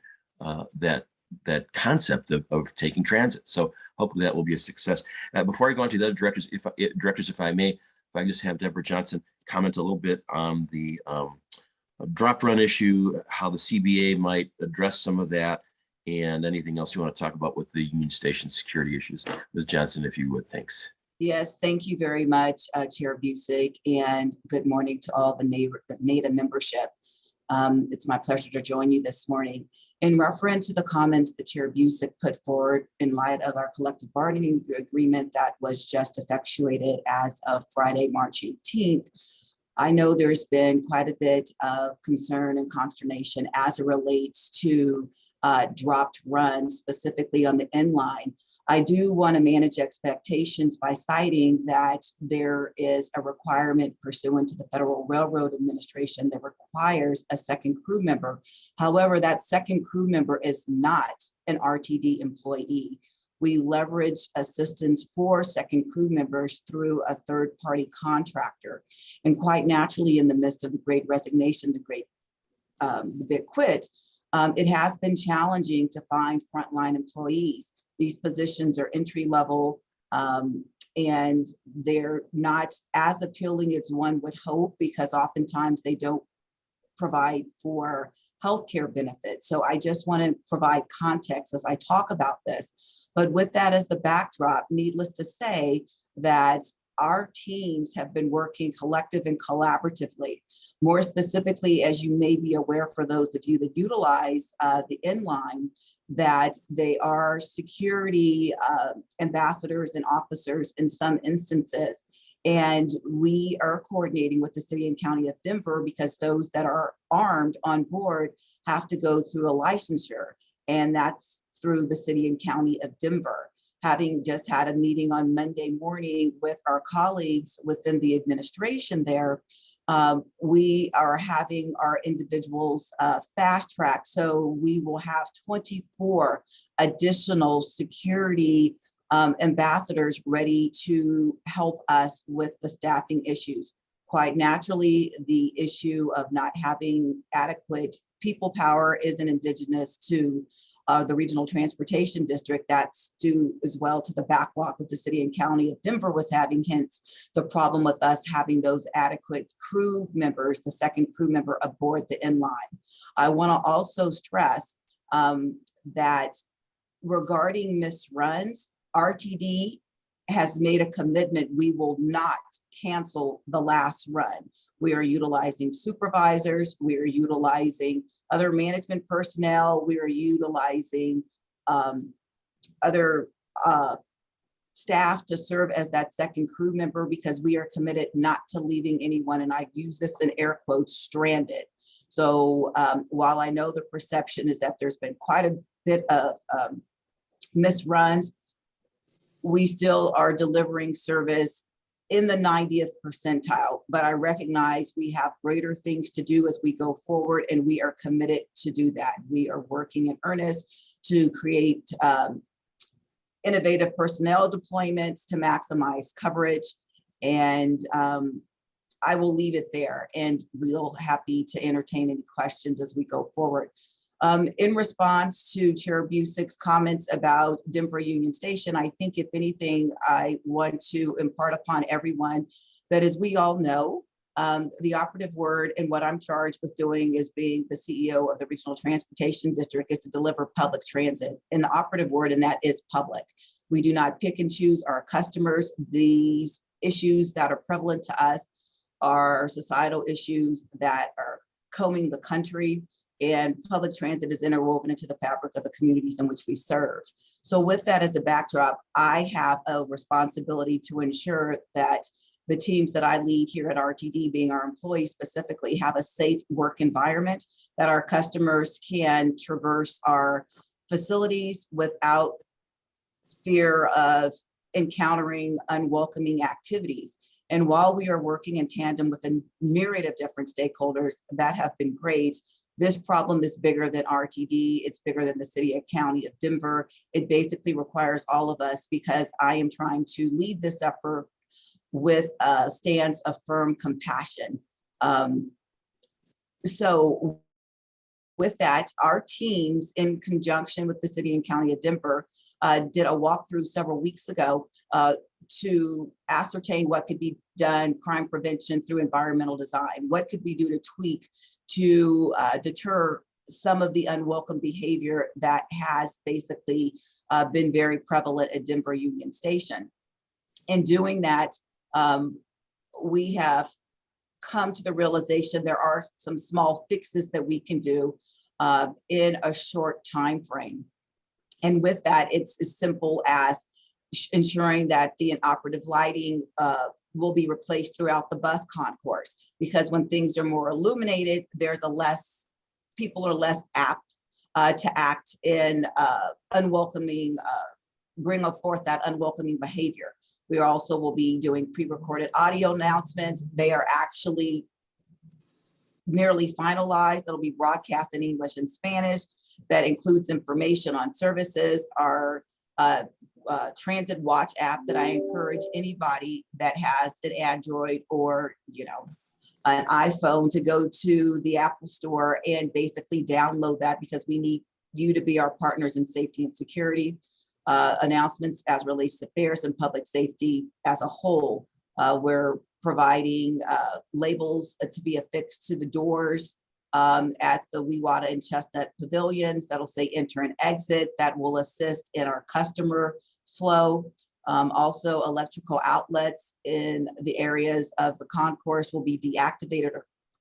that concept of taking transit. So hopefully that will be a success. Before I go on to the other directors, if I may, if I just have Deborah Johnson comment a little bit on the drop run issue, how the CBA might address some of that, and anything else you want to talk about with the Union Station security issues. Ms. Johnson, if you would, thanks. Yes, thank you very much, Chair Busick, and good morning to all the NATA membership. It's my pleasure to join you this morning. In reference to the comments that Chair Busick put forward in light of our collective bargaining agreement that was just effectuated as of Friday, March 18th, I know there's been quite a bit of concern and consternation as it relates to dropped runs, specifically on the N line. I do want to manage expectations by citing that there is a requirement pursuant to the Federal Railroad Administration that requires a second crew member. However, that second crew member is not an RTD employee. we leverage assistance for second crew members through a third-party contractor. And quite naturally, in the midst of the great resignation, the big quit, it has been challenging to find frontline employees. These positions are entry level, and they're not as appealing as one would hope, because oftentimes they don't provide for healthcare benefits. So I just want to provide context as I talk about this. But with that as the backdrop, needless to say that our teams have been working collective and collaboratively. More specifically, as you may be aware, for those of you that utilize the inline, that they are security ambassadors and officers in some instances. And we are coordinating with the city and county of Denver, because those that are armed on board have to go through a licensure, and that's through the city and county of Denver. Having just had a meeting on Monday morning with our colleagues within the administration there, we are having our individuals fast track. So we will have 24 additional security ambassadors ready to help us with the staffing issues. Quite naturally, the issue of not having adequate people power isn't indigenous to the Regional Transportation District. That's due as well to the backlog that the city and county of Denver was having, hence the problem with us having those adequate crew members, the second crew member aboard the inline. I want to also stress that regarding misruns, RTD has made a commitment. We will not cancel the last run. We are utilizing supervisors. We are utilizing other management personnel. We are utilizing other staff to serve as that second crew member, because we are committed not to leaving anyone, and I use this in air quotes, stranded. So while I know the perception is that there's been quite a bit of misruns, we still are delivering service in the 90th percentile, but I recognize we have greater things to do as we go forward, and we are committed to do that. We are working in earnest to create innovative personnel deployments to maximize coverage, and I will leave it there, and we'll happy to entertain any questions as we go forward. In response to Chair Busick's comments about Denver Union Station, I think if anything, I want to impart upon everyone that, as we all know, the operative word and what I'm charged with doing as being the CEO of the Regional Transportation District is to deliver public transit. And the operative word in that is public. We do not pick and choose our customers. These issues that are prevalent to us are societal issues that are combing the country, and public transit is interwoven into the fabric of the communities in which we serve. So with that as a backdrop, I have a responsibility to ensure that the teams that I lead here at RTD, being our employees specifically, have a safe work environment, that our customers can traverse our facilities without fear of encountering unwelcoming activities. And while we are working in tandem with a myriad of different stakeholders that have been great, this problem is bigger than RTD. It's bigger than the city and county of Denver. It basically requires all of us, because I am trying to lead this effort with a stance of firm compassion. So with that, our teams, in conjunction with the city and county of Denver, did a walkthrough several weeks ago to ascertain what could be done, crime prevention through environmental design. What could we do to tweak to deter some of the unwelcome behavior that has basically been very prevalent at Denver Union Station. In doing that, we have come to the realization there are some small fixes that we can do in a short time frame. And with that, it's as simple as ensuring that the inoperative lighting will be replaced throughout the bus concourse, because when things are more illuminated, there's people are less apt to act in unwelcoming, bring forth that unwelcoming behavior. We also will be doing pre-recorded audio announcements. They are actually nearly finalized. That'll be broadcast in English and Spanish. That includes information on services, our Transit Watch app that I encourage anybody that has an Android or, an iPhone to go to the Apple Store and basically download that, because we need you to be our partners in safety and security. Announcements as relates to fares and public safety as a whole. We're providing labels to be affixed to the doors at the Weewata and Chestnut pavilions that'll say enter and exit. That will assist in our customer flow. Also, electrical outlets in the areas of the concourse will be deactivated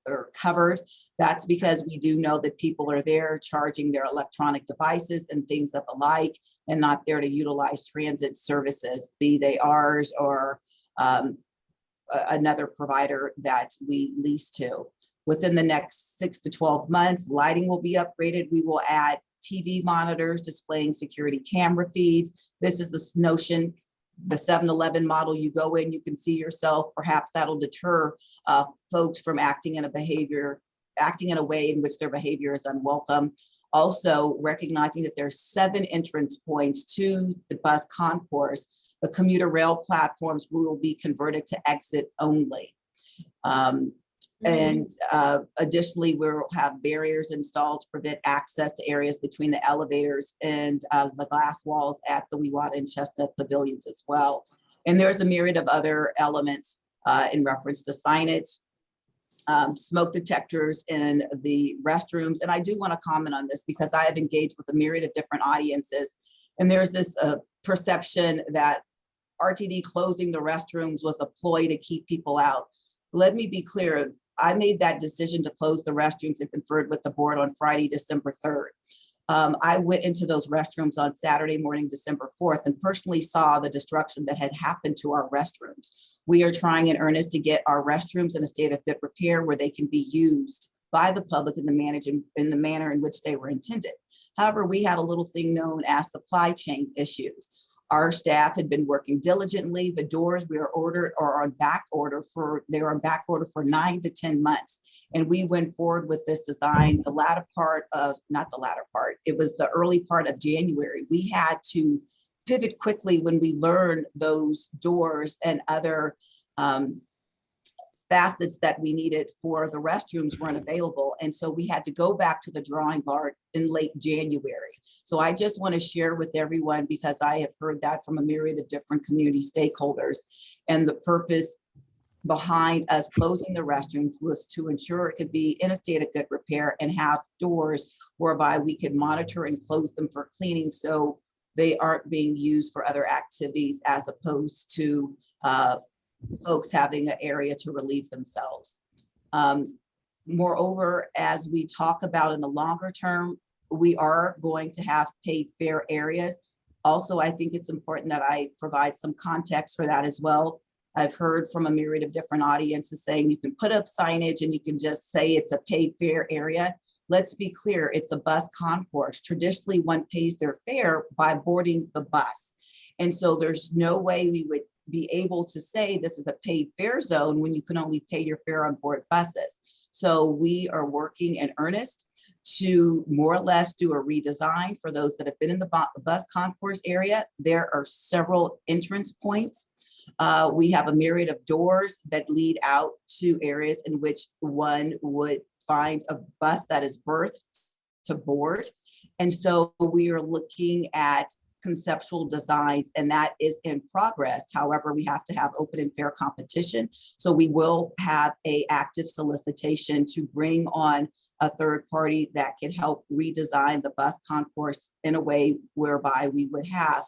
or covered. That's because we do know that people are there charging their electronic devices and things of the like, and not there to utilize transit services, be they ours or another provider that we lease to. Within the next 6 to 12 months, lighting will be upgraded. We will add TV monitors displaying security camera feeds. This is the notion, the 7-Eleven model. You go in, you can see yourself. Perhaps that'll deter folks from acting in a way in which their behavior is unwelcome. Also, recognizing that there's 7 entrance points to the bus concourse, the commuter rail platforms will be converted to exit only. Additionally, we'll have barriers installed to prevent access to areas between the elevators and the glass walls at the Weewata and Chestnut pavilions as well. And there's a myriad of other elements in reference to signage, smoke detectors in the restrooms. And I do want to comment on this because I have engaged with a myriad of different audiences. And there's this perception that RTD closing the restrooms was a ploy to keep people out. Let me be clear. I made that decision to close the restrooms and conferred with the board on Friday, December 3rd. I went into those restrooms on Saturday morning, December 4th, and personally saw the destruction that had happened to our restrooms. We are trying in earnest to get our restrooms in a state of good repair where they can be used by the public in the manner in which they were intended. However, we have a little thing known as supply chain issues. Our staff had been working diligently. The doors we are ordered are on back order for 9 to 10 months. And we went forward with this design it was the early part of January. We had to pivot quickly when we learned those doors and other facets that we needed for the restrooms weren't available. And so we had to go back to the drawing board in late January. So I just want to share with everyone, because I have heard that from a myriad of different community stakeholders. And the purpose behind us closing the restrooms was to ensure it could be in a state of good repair and have doors whereby we could monitor and close them for cleaning, so they aren't being used for other activities, as opposed to folks having an area to relieve themselves. Moreover, as we talk about in the longer term, we are going to have paid fare areas. Also, I think it's important that I provide some context for that as well. I've heard from a myriad of different audiences saying you can put up signage and you can just say it's a paid fare area. Let's be clear, it's a bus concourse. Traditionally, one pays their fare by boarding the bus. And so there's no way we would be able to say this is a paid fare zone when you can only pay your fare on board buses. So we are working in earnest to more or less do a redesign for those that have been in the bus concourse area. There are several entrance points. We have a myriad of doors that lead out to areas in which one would find a bus that is berthed to board. And so we are looking at conceptual designs, and that is in progress. However, we have to have open and fair competition. So we will have an active solicitation to bring on a third party that can help redesign the bus concourse in a way whereby we would have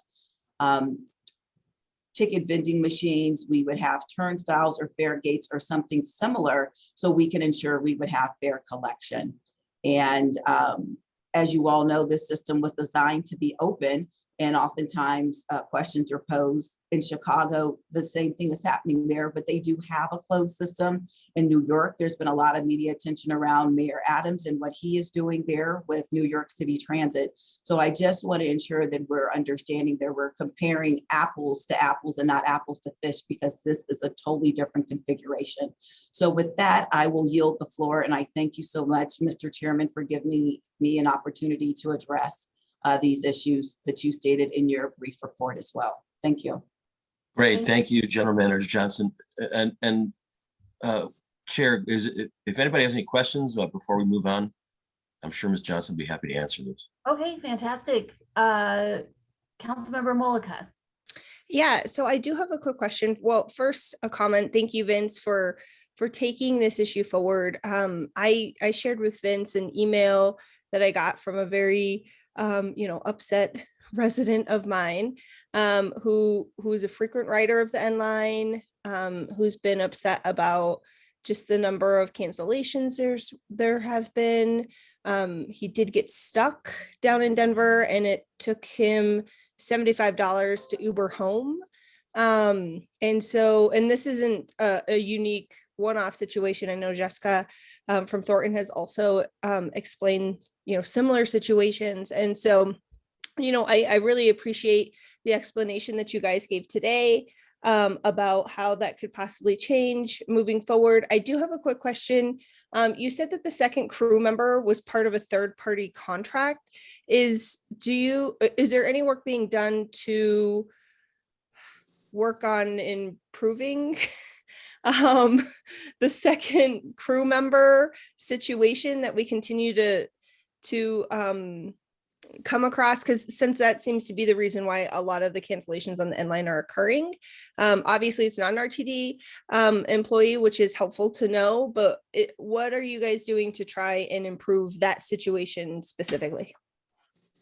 ticket vending machines, we would have turnstiles or fare gates or something similar, so we can ensure we would have fare collection. And as you all know, this system was designed to be open, and oftentimes questions are posed. In Chicago, the same thing is happening there, but they do have a closed system. In New York, there's been a lot of media attention around Mayor Adams and what he is doing there with New York City Transit. So I just want to ensure that we're understanding that we're comparing apples to apples and not apples to fish, because this is a totally different configuration. So with that, I will yield the floor, and I thank you so much, Mr. Chairman, for giving me an opportunity to address these issues that you stated in your brief report as well. Thank you. Great, thank you, General Manager Johnson. And Chair, if anybody has any questions before we move on, I'm sure Ms. Johnson would be happy to answer those. Okay, fantastic. Councilmember Mullica. Yeah, so I do have a quick question. Well, first, a comment. Thank you, Vince, for taking this issue forward. I shared with Vince an email that I got from a very upset resident of mine, who's a frequent rider of the N line, who's been upset about just the number of cancellations there have been. He did get stuck down in Denver, and it took him $75 to Uber home. And this isn't a unique one-off situation. I know Jessica from Thornton has also explained, similar situations. And so, I really appreciate the explanation that you guys gave today about how that could possibly change moving forward. I do have a quick question. You said that the second crew member was part of a third-party contract. Is there any work being done to work on improving the second crew member situation that we continue to come across? Because since that seems to be the reason why a lot of the cancellations on the N line are occurring. Obviously it's not an RTD employee, which is helpful to know, but what are you guys doing to try and improve that situation specifically?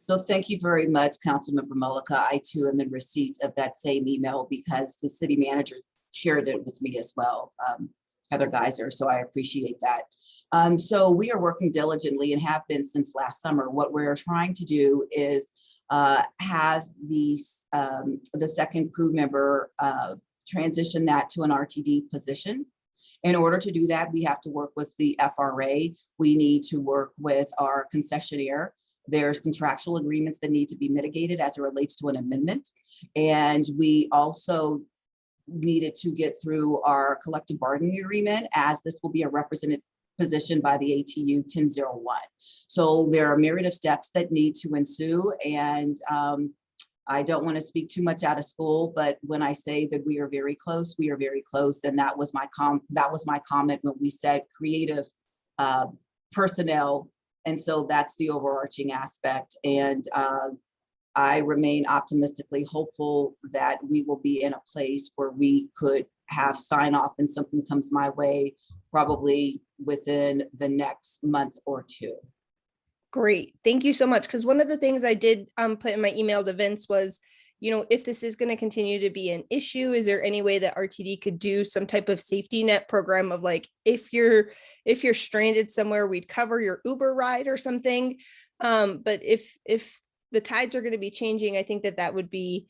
So thank you very much, Councilmember Mullica. I too am in receipt of that same email because the city manager shared it with me as well, Heather Geiser, so I appreciate that. So we are working diligently and have been since last summer. What we're trying to do is have the second crew member transition that to an RTD position. In order to do that, we have to work with the FRA. We need to work with our concessionaire. There's contractual agreements that need to be mitigated as it relates to an amendment. And we also needed to get through our collective bargaining agreement, as this will be a represented position by the ATU 1001. So there are a myriad of steps that need to ensue. And I don't want to speak too much out of school, but when I say that we are very close, we are very close. And that was my comment when we said creative personnel. And so that's the overarching aspect. And I remain optimistically hopeful that we will be in a place where we could have sign off and something comes my way probably within the next month or two. Great. Thank you so much. Because one of the things I did put in my email to Vince was, if this is going to continue to be an issue, is there any way that RTD could do some type of safety net program of like, if you're stranded somewhere, we'd cover your Uber ride or something. But if the tides are going to be changing, I think that would be,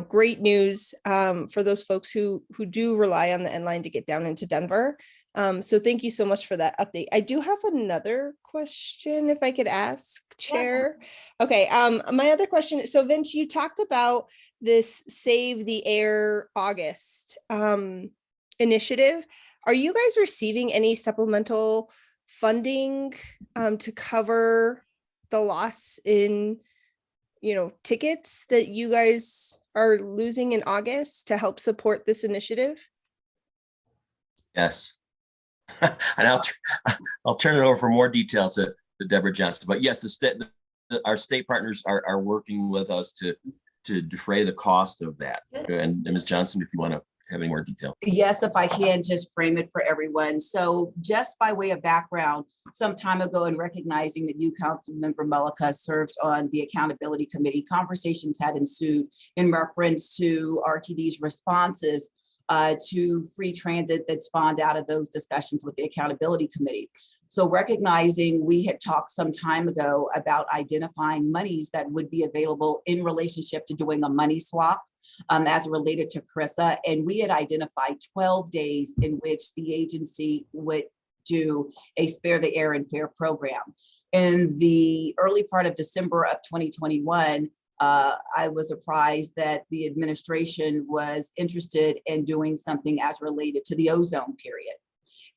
great news for those folks who do rely on the N line to get down into Denver. So thank you so much for that update. I do have another question if I could ask, Chair. Yeah. Okay. My other question, so Vince, you talked about this Save the Air August initiative. Are you guys receiving any supplemental funding to cover the loss in tickets that you guys are losing in August to help support this initiative? Yes. And I'll turn it over for more detail to Deborah Johnson. But yes, our state partners are working with us to defray the cost of that. And Ms. Johnson, if you want to have any more detail. Yes, if I can just frame it for everyone. So just by way of background, some time ago, in recognizing that you, Councilmember Mullica, served on the Accountability Committee, conversations had ensued in reference to RTD's responses to free transit that spawned out of those discussions with the Accountability Committee. So recognizing we had talked some time ago about identifying monies that would be available in relationship to doing a money swap as related to CRISA. And we had identified 12 days in which the agency would do a Spare the Air and Fare program. In the early part of December of 2021, I was apprised that the administration was interested in doing something as related to the ozone period.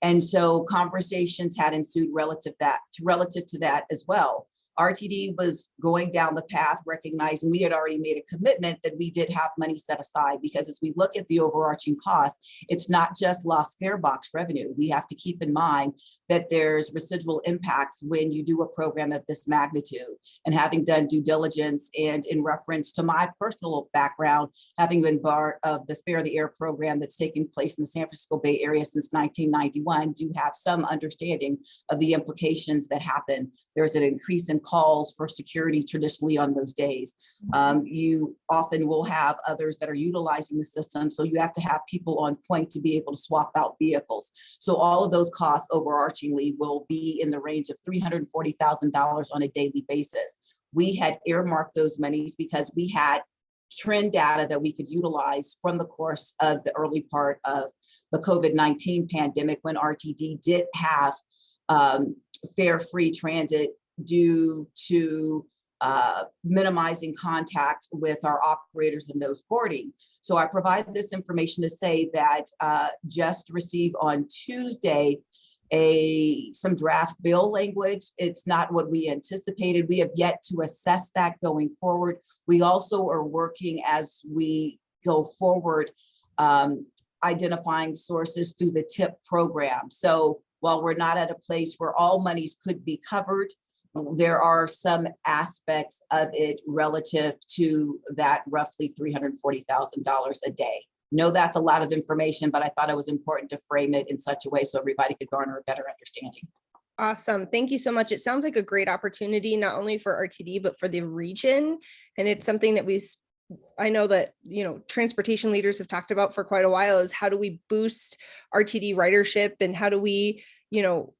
And so conversations had ensued relative to that as well. RTD was going down the path, recognizing we had already made a commitment that we did have money set aside, because as we look at the overarching cost, it's not just lost fare box revenue. We have to keep in mind that there's residual impacts when you do a program of this magnitude. And having done due diligence, and in reference to my personal background, having been part of the Spare the Air program that's taken place in the San Francisco Bay Area since 1991, do have some understanding of the implications that happen. There's an increase in calls for security traditionally on those days. You often will have others that are utilizing the system, so you have to have people on point to be able to swap out vehicles. So all of those costs overarchingly will be in the range of $340,000 on a daily basis. We had earmarked those monies because we had trend data that we could utilize from the course of the early part of the COVID-19 pandemic, when RTD did have fare-free transit due to minimizing contact with our operators and those boarding. So I provide this information to say that just received on Tuesday some draft bill language. It's not what we anticipated. We have yet to assess that going forward. We also are working as we go forward, identifying sources through the TIP program. So while we're not at a place where all monies could be covered, there are some aspects of it relative to that roughly $340,000 a day. No, that's a lot of information, but I thought it was important to frame it in such a way so everybody could garner a better understanding. Awesome. Thank you so much. It sounds like a great opportunity, not only for RTD, but for the region. And it's something that I know that, transportation leaders have talked about for quite a while, is how do we boost RTD ridership, and how do we,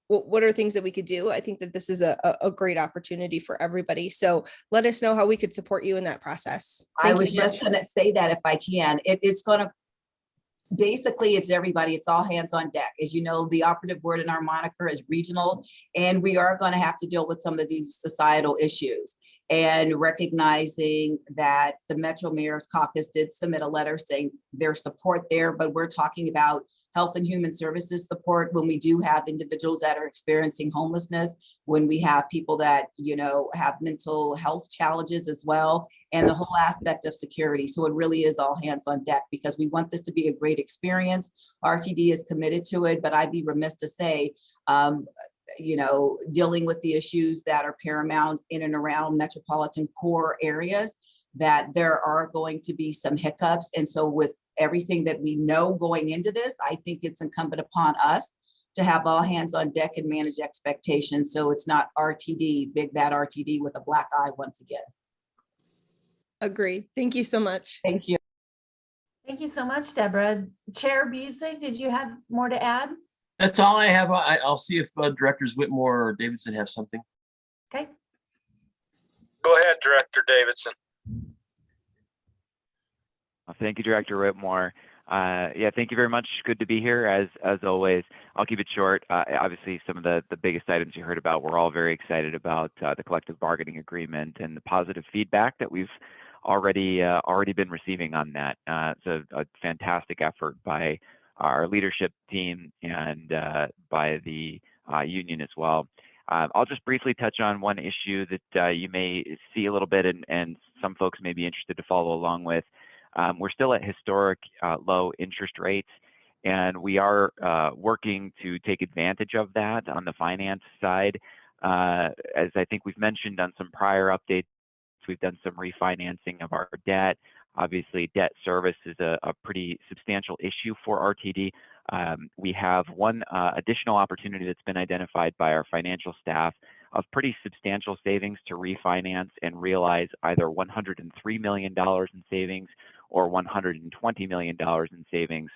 what are things that we could do? I think that this is a great opportunity for everybody. So let us know how we could support you in that process. I was just going to say that if I can, it's going to, basically it's everybody, it's all hands on deck. As you know, the operative word in our moniker is regional, and we are going to have to deal with some of these societal issues. And recognizing that the Metro Mayor's Caucus did submit a letter saying there's support there, but we're talking about Health and Human Services support when we do have individuals that are experiencing homelessness, when we have people that, have mental health challenges as well, and the whole aspect of security. So it really is all hands on deck, because we want this to be a great experience. RTD is committed to it, but I'd be remiss to say, dealing with the issues that are paramount in and around metropolitan core areas, that there are going to be some hiccups. And so with everything that we know going into this, I think it's incumbent upon us to have all hands on deck and manage expectations. So it's not RTD, big bad RTD with a black eye once again. Agree. Thank you so much. Thank you. Thank you so much, Deborah. Chair Busick, did you have more to add? That's all I have. I'll see if Directors Whitmore or Davidson have something. Okay. Go ahead, Director Davidson. Thank you, Director Whitmore. Thank you very much. Good to be here as always. I'll keep it short. Obviously, some of the biggest items you heard about, we're all very excited about the collective bargaining agreement and the positive feedback that we've already been receiving on that. It's a fantastic effort by our leadership team and by the union as well. I'll just briefly touch on one issue that you may see a little bit and some folks may be interested to follow along with. We're still at historic low interest rates, and we are working to take advantage of that on the finance side. As I think we've mentioned on some prior updates, we've done some refinancing of our debt. Obviously, debt service is a pretty substantial issue for RTD. We have one additional opportunity that's been identified by our financial staff of pretty substantial savings to refinance and realize either $103 million in savings or $120 million in savings.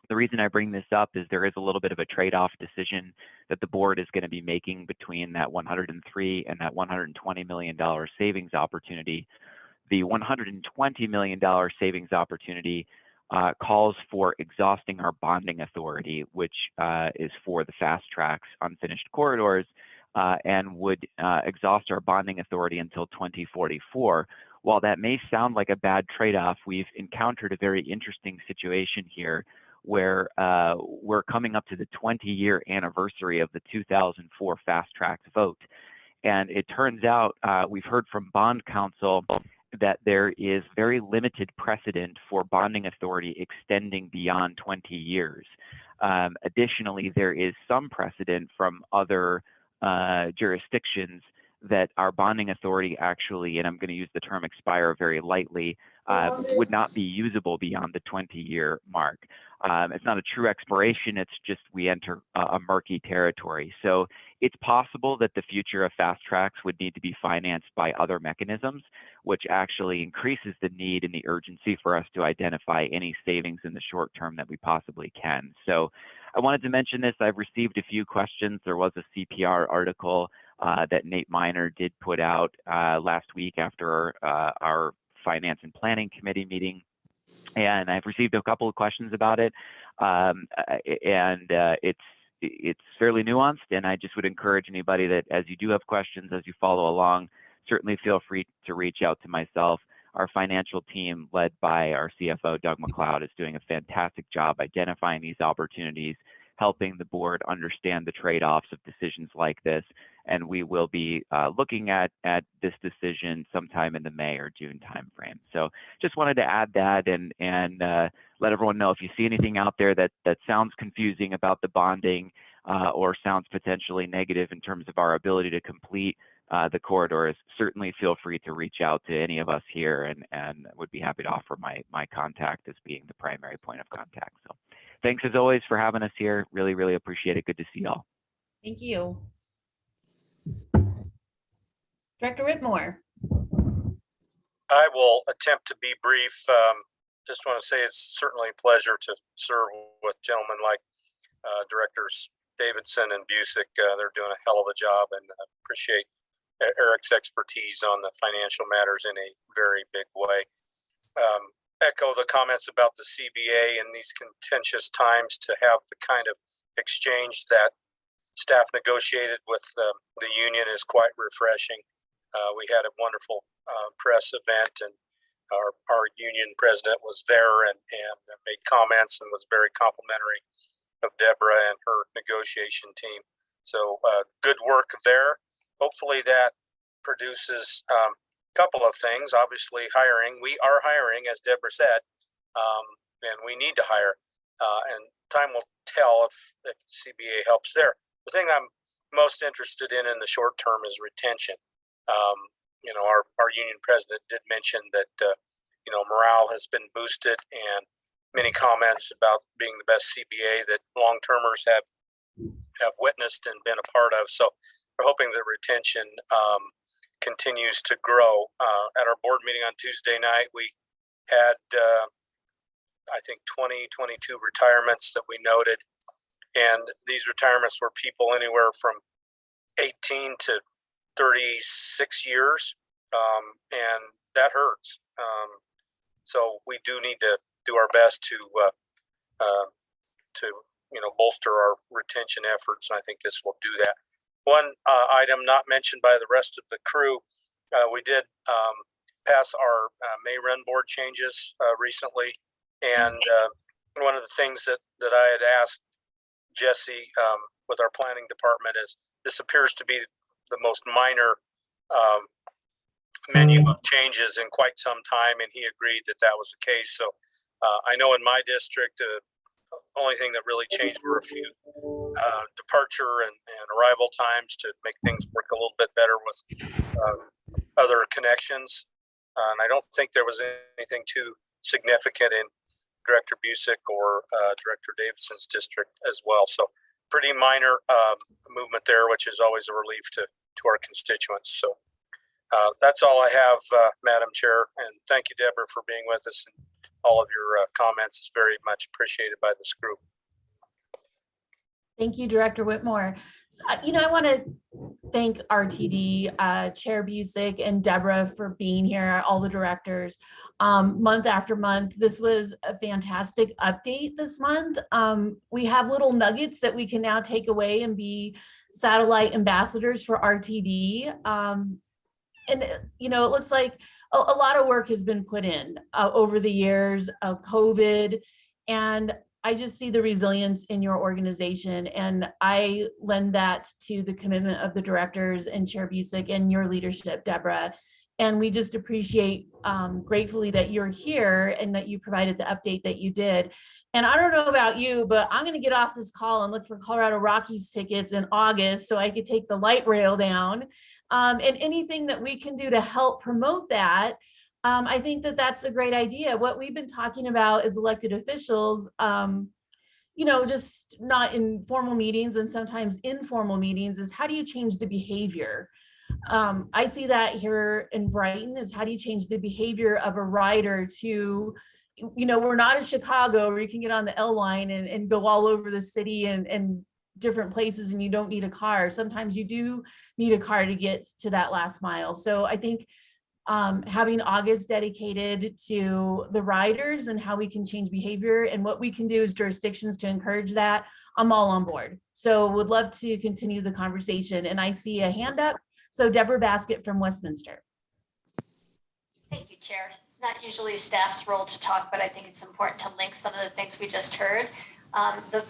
The reason I bring this up is there is a little bit of a trade-off decision that the board is going to be making between that $103 and that $120 million savings opportunity. The $120 million savings opportunity calls for exhausting our bonding authority, which is for the fast tracks unfinished corridors, and would exhaust our bonding authority until 2044. While that may sound like a bad trade-off, we've encountered a very interesting situation here where we're coming up to the 20-year anniversary of the 2004 fast tracks vote. And it turns out we've heard from bond counsel that there is very limited precedent for bonding authority extending beyond 20 years. Additionally, there is some precedent from other jurisdictions that our bonding authority actually, and I'm going to use the term expire very lightly, would not be usable beyond the 20-year mark. It's not a true expiration, it's just we enter a murky territory. So it's possible that the future of fast tracks would need to be financed by other mechanisms, which actually increases the need and the urgency for us to identify any savings in the short term that we possibly can. So I wanted to mention this. I've received a few questions. There was a CPR article that Nate Miner did put out last week after our Finance and Planning Committee meeting. And I've received a couple of questions about it. It's fairly nuanced, and I just would encourage anybody that as you do have questions, as you follow along, certainly feel free to reach out to myself. Our financial team, led by our CFO, Doug McLeod, is doing a fantastic job identifying these opportunities, helping the board understand the trade-offs of decisions like this. And we will be looking at this decision sometime in the May or June timeframe. So just wanted to add that and let everyone know if you see anything out there that sounds confusing about the bonding or sounds potentially negative in terms of our ability to complete the corridors, certainly feel free to reach out to any of us here, and would be happy to offer my contact as being the primary point of contact. So thanks as always for having us here. Really, really appreciate it. Good to see y'all. Thank you. Director Whitmore. I will attempt to be brief. Just want to say it's certainly a pleasure to serve with gentlemen like Directors Davidson and Busick. They're doing a hell of a job, and I appreciate Eric's expertise on the financial matters in a very big way. Echo the comments about the CBA in these contentious times, to have the kind of exchange that staff negotiated with the union is quite refreshing. We had a wonderful press event, and our union president was there and made comments and was very complimentary of Deborah and her negotiation team. So good work there. Hopefully that produces a couple of things. Obviously hiring. We are hiring, as Deborah said, and we need to hire. And time will tell if the CBA helps there. The thing I'm most interested in the short term is retention. Our union president did mention that morale has been boosted, and many comments about being the best CBA that long-termers have witnessed and been a part of. So we're hoping that retention continues to grow. At our board meeting on Tuesday night, we had I think 22 retirements that we noted, and these retirements were people anywhere from 18 to 36 years, and that hurts. So we do need to do our best to bolster our retention efforts, and I think this will do that. One item not mentioned by the rest of the crew, we did pass our May run board changes recently, and one of the things that I had asked Jesse with our planning department is, this appears to be the most minor menu of changes in quite some time, and he agreed that that was the case. So I know in my district, the only thing that really changed were a few departure and arrival times to make things work a little bit better with other connections. And I don't think there was anything too significant in Director Busick or Director Davidson's district as well. So pretty minor movement there, which is always a relief to our constituents. So that's all I have, Madam Chair. And thank you, Deborah, for being with us, and all of your comments is very much appreciated by this group. Thank you, Director Whitmore. I want to thank RTD, Chair Busick and Deborah for being here, all the directors, month after month. This was a fantastic update this month. We have little nuggets that we can now take away and be satellite ambassadors for RTD. And it looks like a lot of work has been put in over the years of COVID. And I just see the resilience in your organization, and I lend that to the commitment of the directors and Chair Busick and your leadership, Deborah. And we just appreciate gratefully that you're here and that you provided the update that you did. And I don't know about you, but I'm going to get off this call and look for Colorado Rockies tickets in August so I could take the light rail down. And anything that we can do to help promote that, I think that that's a great idea. What we've been talking about as elected officials, just not in formal meetings and sometimes informal meetings, is how do you change the behavior? I see that here in Brighton is how do you change the behavior of a rider to, we're not in Chicago where you can get on the L line and go all over the city and different places and you don't need a car. Sometimes you do need a car to get to that last mile. So I think having August dedicated to the riders and how we can change behavior and what we can do as jurisdictions to encourage that, I'm all on board. So would love to continue the conversation. And I see a hand up. So Deborah Baskett from Westminster. Thank you, Chair. It's not usually staff's role to talk, but I think it's important to link some of the things we just heard. The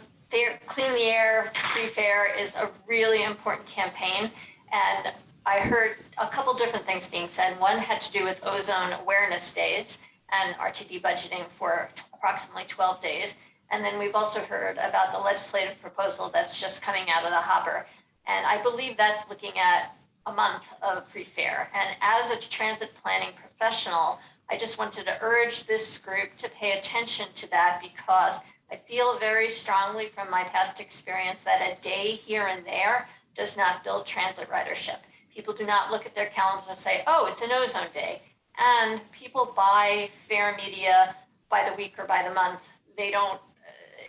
Clean the Air Free Fare is a really important campaign, and I heard a couple different things being said. One had to do with ozone awareness days and RTD budgeting for approximately 12 days. And then we've also heard about the legislative proposal that's just coming out of the hopper. And I believe that's looking at a month of free fare. And as a transit planning professional, I just wanted to urge this group to pay attention to that, because I feel very strongly from my past experience that a day here and there does not build transit ridership. People do not look at their calendars and say, oh, it's an ozone day. And people buy fare media by the week or by the month. They don't,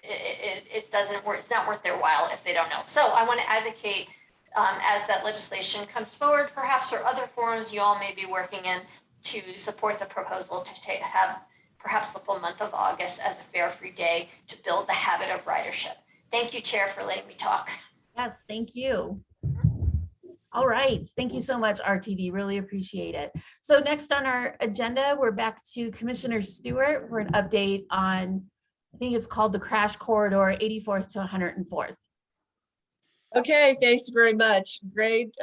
it doesn't work. It's not worth their while if they don't know. So I want to advocate as that legislation comes forward, perhaps, or other forums you all may be working in, to support the proposal to have perhaps the full month of August as a fare-free day to build the habit of ridership. Thank you, Chair, for letting me talk. Yes, thank you. All right, thank you so much, RTD, really appreciate it. So next on our agenda, we're back to Commissioner Stewart for an update on, I think it's called the Crash Corridor 84th to 104th. Okay, thanks very much. Great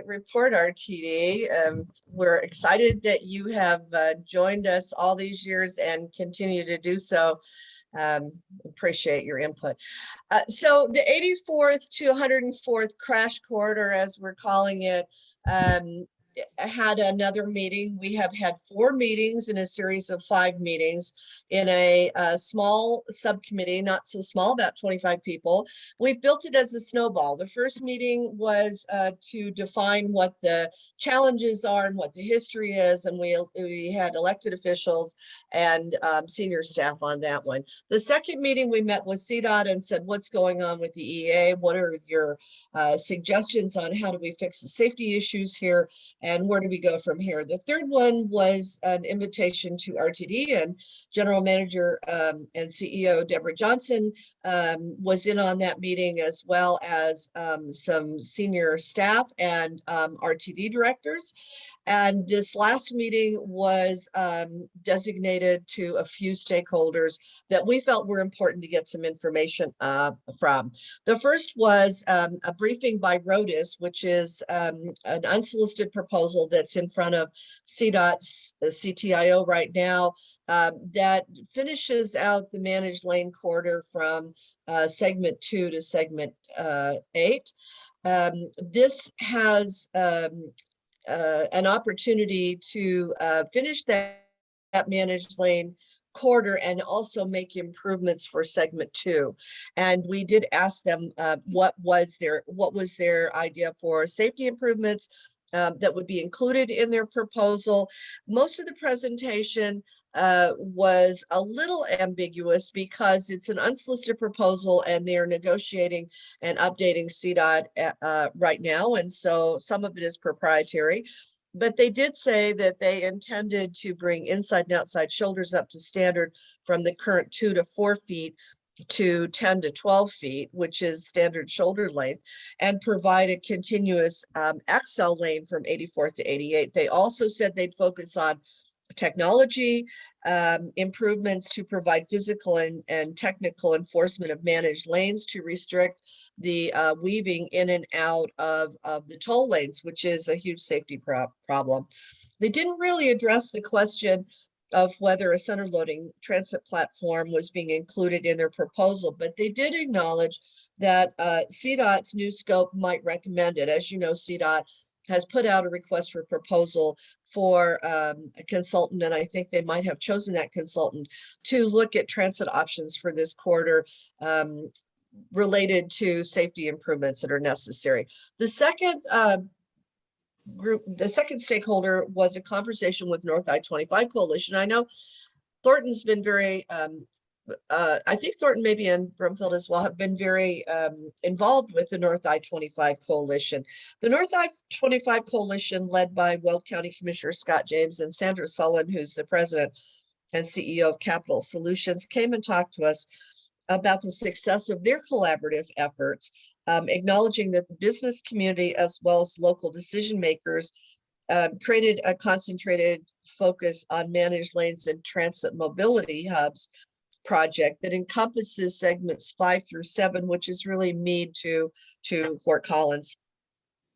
report, RTD. We're excited that you have joined us all these years and continue to do so. Appreciate your input. So the 84th to 104th Crash Corridor, as we're calling it, had another meeting. We have had 4 meetings in a series of 5 meetings in a small subcommittee, not so small, about 25 people. We've built it as a snowball. The first meeting was to define what the challenges are and what the history is, and we had elected officials and senior staff on that one. The second meeting, we met with CDOT and said, what's going on with the EA? What are your suggestions on how do we fix the safety issues here? And where do we go from here? The third one was an invitation to RTD, and General Manager and CEO Deborah Johnson was in on that meeting, as well as some senior staff and RTD directors. And this last meeting was designated to a few stakeholders that we felt were important to get some information from. The first was a briefing by ROTUS, which is an unsolicited proposal that's in front of CDOT's CTIO right now, that finishes out the managed lane corridor from segment 2 to segment 8. This has an opportunity to finish that managed lane corridor and also make improvements for segment 2. And we did ask them what was their idea for safety improvements that would be included in their proposal. Most of the presentation was a little ambiguous because it's an unsolicited proposal and they're negotiating and updating CDOT right now. And so some of it is proprietary. But they did say that they intended to bring inside and outside shoulders up to standard from the current 2 to 4 feet to 10 to 12 feet, which is standard shoulder length, and provide a continuous XL lane from 84th to 88. They also said they'd focus on technology, improvements to provide physical and technical enforcement of managed lanes to restrict the weaving in and out of the toll lanes, which is a huge safety problem. They didn't really address the question of whether a center loading transit platform was being included in their proposal, but they did acknowledge that CDOT's new scope might recommend it. As you know, CDOT has put out a request for proposal for a consultant, and I think they might have chosen that consultant to look at transit options for this corridor related to safety improvements that are necessary. The second stakeholder was a conversation with North I-25 Coalition. I know Thornton's been very, I think Thornton maybe and Brumfield as well have been very involved with the North I-25 Coalition. The North I-25 Coalition, led by Weld County Commissioner Scott James and Sandra Sullen, who's the president and CEO of Capital Solutions, came and talked to us about the success of their collaborative efforts, acknowledging that the business community as well as local decision makers created a concentrated focus on managed lanes and transit mobility hubs project that encompasses segments 5 through 7, which is really Meade to Fort Collins,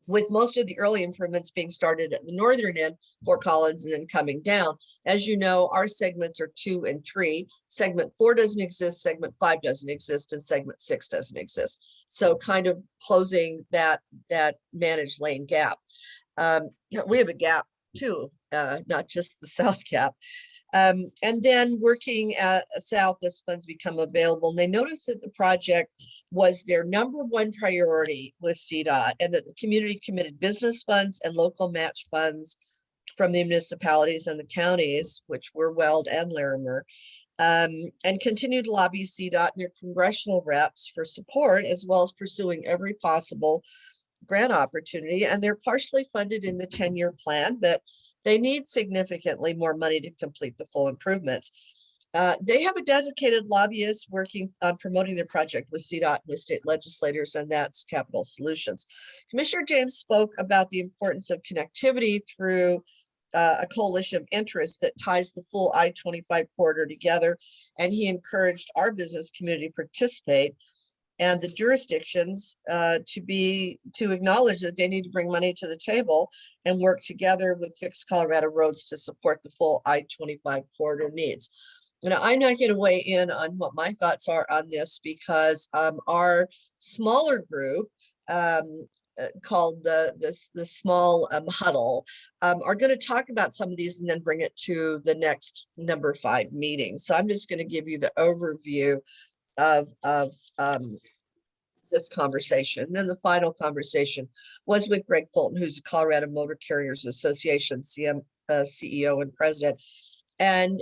with most of the early improvements being started at the northern end, Fort Collins, and then coming down. As you know, our segments are 2 and 3. Segment 4 doesn't exist, segment 5 doesn't exist, and segment 6 doesn't exist. So kind of closing that managed lane gap. We have a gap too, not just the south gap. And then working south as funds become available. And they noticed that the project was their #1 priority with CDOT, and that the community committed business funds and local match funds from the municipalities and the counties, which were Weld and Larimer, and continued to lobby CDOT and their congressional reps for support, as well as pursuing every possible grant opportunity. And they're partially funded in the 10-year plan, but they need significantly more money to complete the full improvements. They have a dedicated lobbyist working on promoting their project with CDOT and with state legislators, and that's Capital Solutions. Commissioner James spoke about the importance of connectivity through a coalition of interests that ties the full I-25 corridor together, and he encouraged our business community to participate and the jurisdictions to acknowledge that they need to bring money to the table and work together with Fix Colorado Roads to support the full I-25 corridor needs. Now, I'm not going to weigh in on what my thoughts are on this, because our smaller group called the small huddle are going to talk about some of these and then bring it to the next #5 meeting. So I'm just going to give you the overview of this conversation. And then the final conversation was with Greg Fulton, who's the Colorado Motor Carriers Association CEO and president. And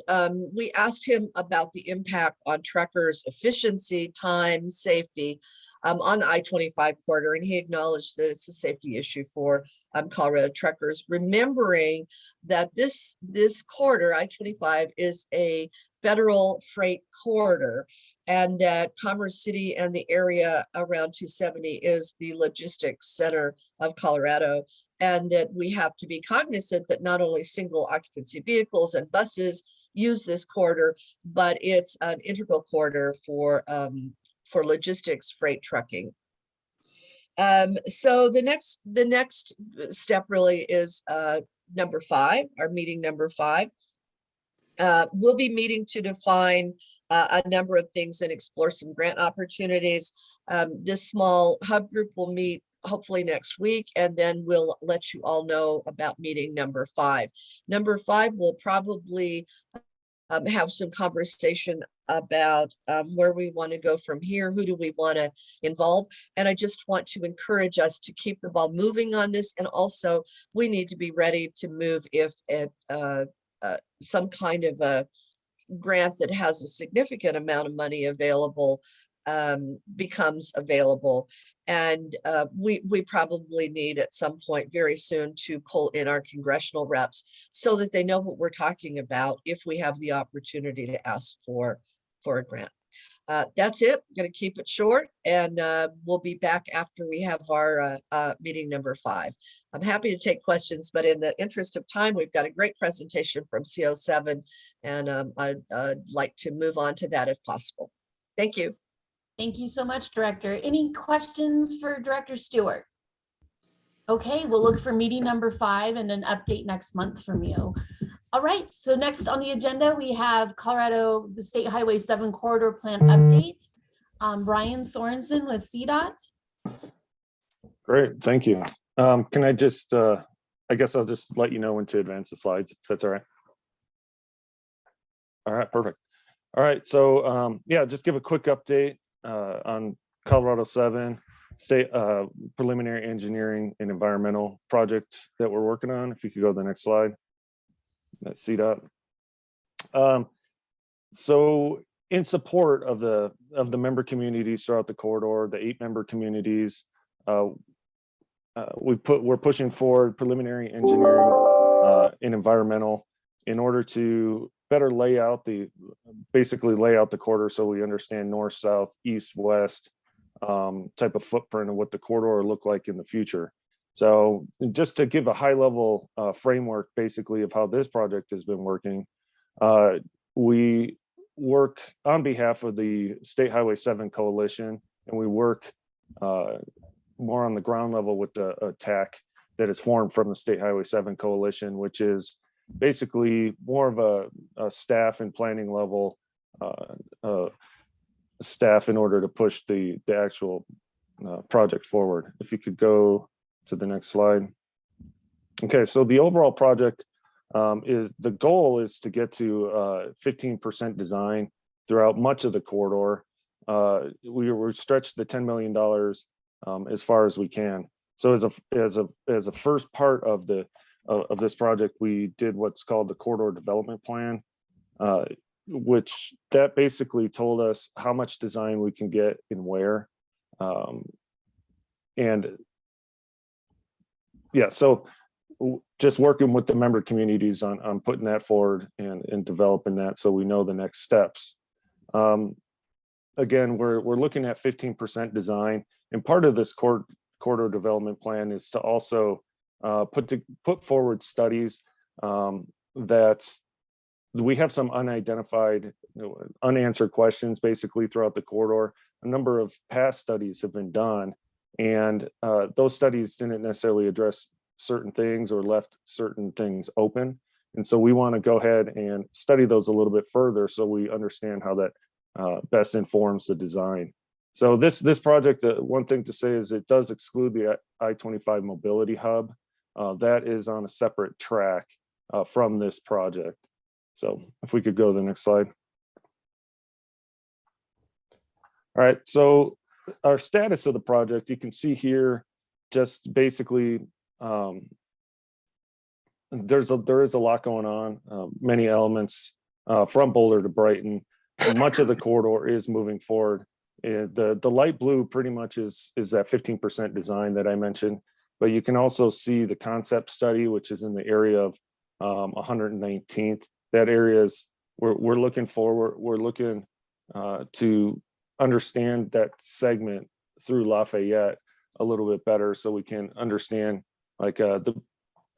we asked him about the impact on truckers' efficiency, time, safety on the I-25 corridor. And he acknowledged that it's a safety issue for Colorado truckers, remembering that this corridor, I-25, is a federal freight corridor, and that Commerce City and the area around 270 is the logistics center of Colorado, and that we have to be cognizant that not only single occupancy vehicles and buses use this corridor, but it's an integral corridor for logistics freight trucking. So the next step really is #5, our meeting #5. We'll be meeting to define a number of things and explore some grant opportunities. This small hub group will meet hopefully next week, and then we'll let you all know about meeting #5. #5 will probably have some conversation about where we want to go from here, who do we want to involve. And I just want to encourage us to keep the ball moving on this. And also we need to be ready to move if some kind of a grant that has a significant amount of money available becomes available. And we probably need at some point very soon to pull in our congressional reps so that they know what we're talking about if we have the opportunity to ask for a grant. That's it. I'm going to keep it short, and we'll be back after we have our meeting number 5. I'm happy to take questions, but in the interest of time, we've got a great presentation from CO7, and I'd like to move on to that if possible. Thank you. Thank you so much, Director. Any questions for Director Stewart? Okay, we'll look for meeting number 5 and an update next month from you. All right, so next on the agenda, we have the State Highway 7 Corridor Plan Update. Brian Sorensen with CDOT. Great, thank you. Can I just, I guess I'll just let you know when to advance the slides, if that's all right. All right, perfect. All right, so yeah, just give a quick update on Colorado 7 State Preliminary Engineering and Environmental Project that we're working on. If you could go to the next slide. That's CDOT. So in support of the member communities throughout the corridor, the 8 member communities, we're pushing forward preliminary engineering and environmental in order to better basically lay out the corridor so we understand north, south, east, west type of footprint of what the corridor will look like in the future. So just to give a high level framework basically of how this project has been working, we work on behalf of the State Highway 7 Coalition, and we work more on the ground level with the TAC that is formed from the State Highway 7 Coalition, which is basically more of a staff and planning level staff in order to push the actual project forward. If you could go to the next slide. Okay, so the overall project the goal is to get to 15% design throughout much of the corridor. We're stretched the $10 million as far as we can. So as a first part of this project, we did what's called the Corridor Development Plan, which that basically told us how much design we can get and where. And yeah, so just working with the member communities on putting that forward and developing that so we know the next steps. Again, we're looking at 15% design, and part of this corridor development plan is to also put forward studies that we have some unidentified, unanswered questions basically throughout the corridor. A number of past studies have been done, and those studies didn't necessarily address certain things or left certain things open. And so we want to go ahead and study those a little bit further so we understand how that best informs the design. So this project, one thing to say is it does exclude the I-25 mobility hub. That is on a separate track from this project. So if we could go to the next slide. All right, so our status of the project, you can see here, just basically, there is a lot going on, many elements from Boulder to Brighton. Much of the corridor is moving forward. The light blue pretty much is that 15% design that I mentioned, but you can also see the concept study, which is in the area of 119th. That area is, we're looking forward, we're looking to understand that segment through Lafayette a little bit better so we can understand like the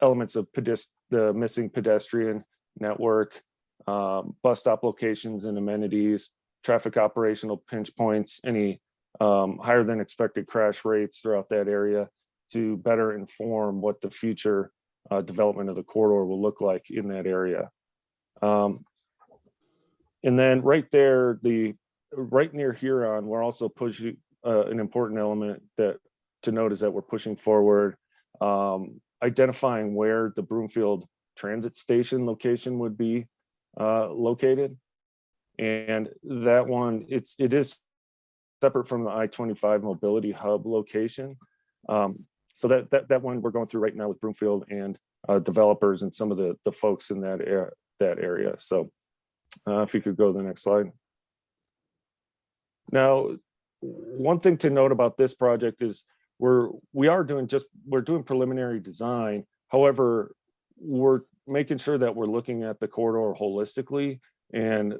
elements of the missing pedestrian network, bus stop locations and amenities, traffic operational pinch points, any higher than expected crash rates throughout that area to better inform what the future development of the corridor will look like in that area. And then right there, right near Huron, we're also pushing an important element to note is that we're pushing forward, identifying where the Broomfield transit station location would be located. And that one, it is separate from the I-25 mobility hub location. So that one we're going through right now with Broomfield and developers and some of the folks in that area. So if you could go to the next slide. Now, one thing to note about this project is we're doing preliminary design. However, we're making sure that we're looking at the corridor holistically and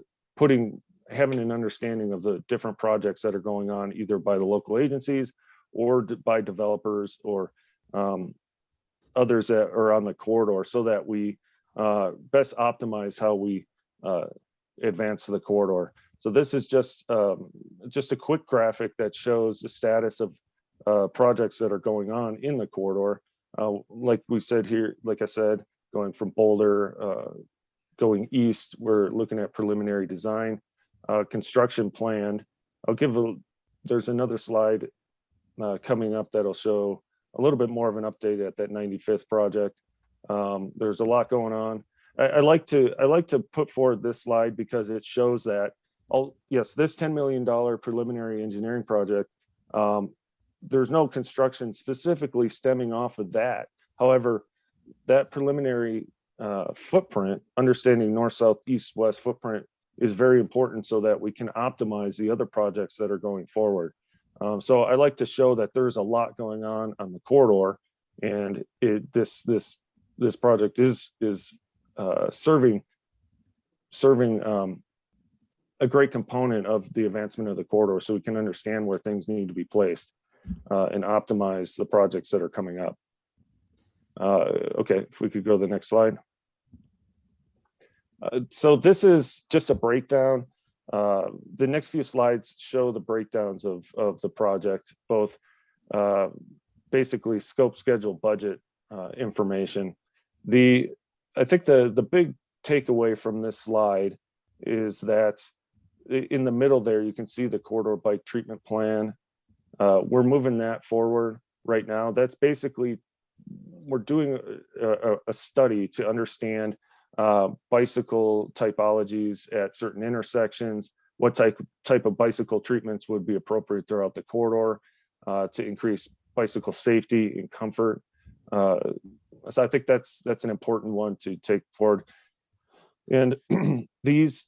having an understanding of the different projects that are going on, either by the local agencies or by developers or others that are on the corridor, so that we best optimize how we advance the corridor. So this is just a quick graphic that shows the status of projects that are going on in the corridor. Like we said here, like I said, going from Boulder, going east, we're looking at preliminary design, construction planned. There's another slide coming up that'll show a little bit more of an update at that 95th project. There's a lot going on. I like to put forward this slide because it shows that, yes, this $10 million preliminary engineering project, there's no construction specifically stemming off of that. However, that preliminary footprint, understanding north, south, east, west footprint, is very important so that we can optimize the other projects that are going forward. So I like to show that there's a lot going on the corridor, and this project is serving a great component of the advancement of the corridor, so we can understand where things need to be placed and optimize the projects that are coming up. Okay, if we could go to the next slide. So this is just a breakdown. The next few slides show the breakdowns of the project, both basically scope, schedule, budget information. I think the big takeaway from this slide is that in the middle there, you can see the corridor bike treatment plan. We're moving that forward right now. That's basically, we're doing a study to understand bicycle typologies at certain intersections, what type of bicycle treatments would be appropriate throughout the corridor to increase bicycle safety and comfort. So I think that's an important one to take forward. And the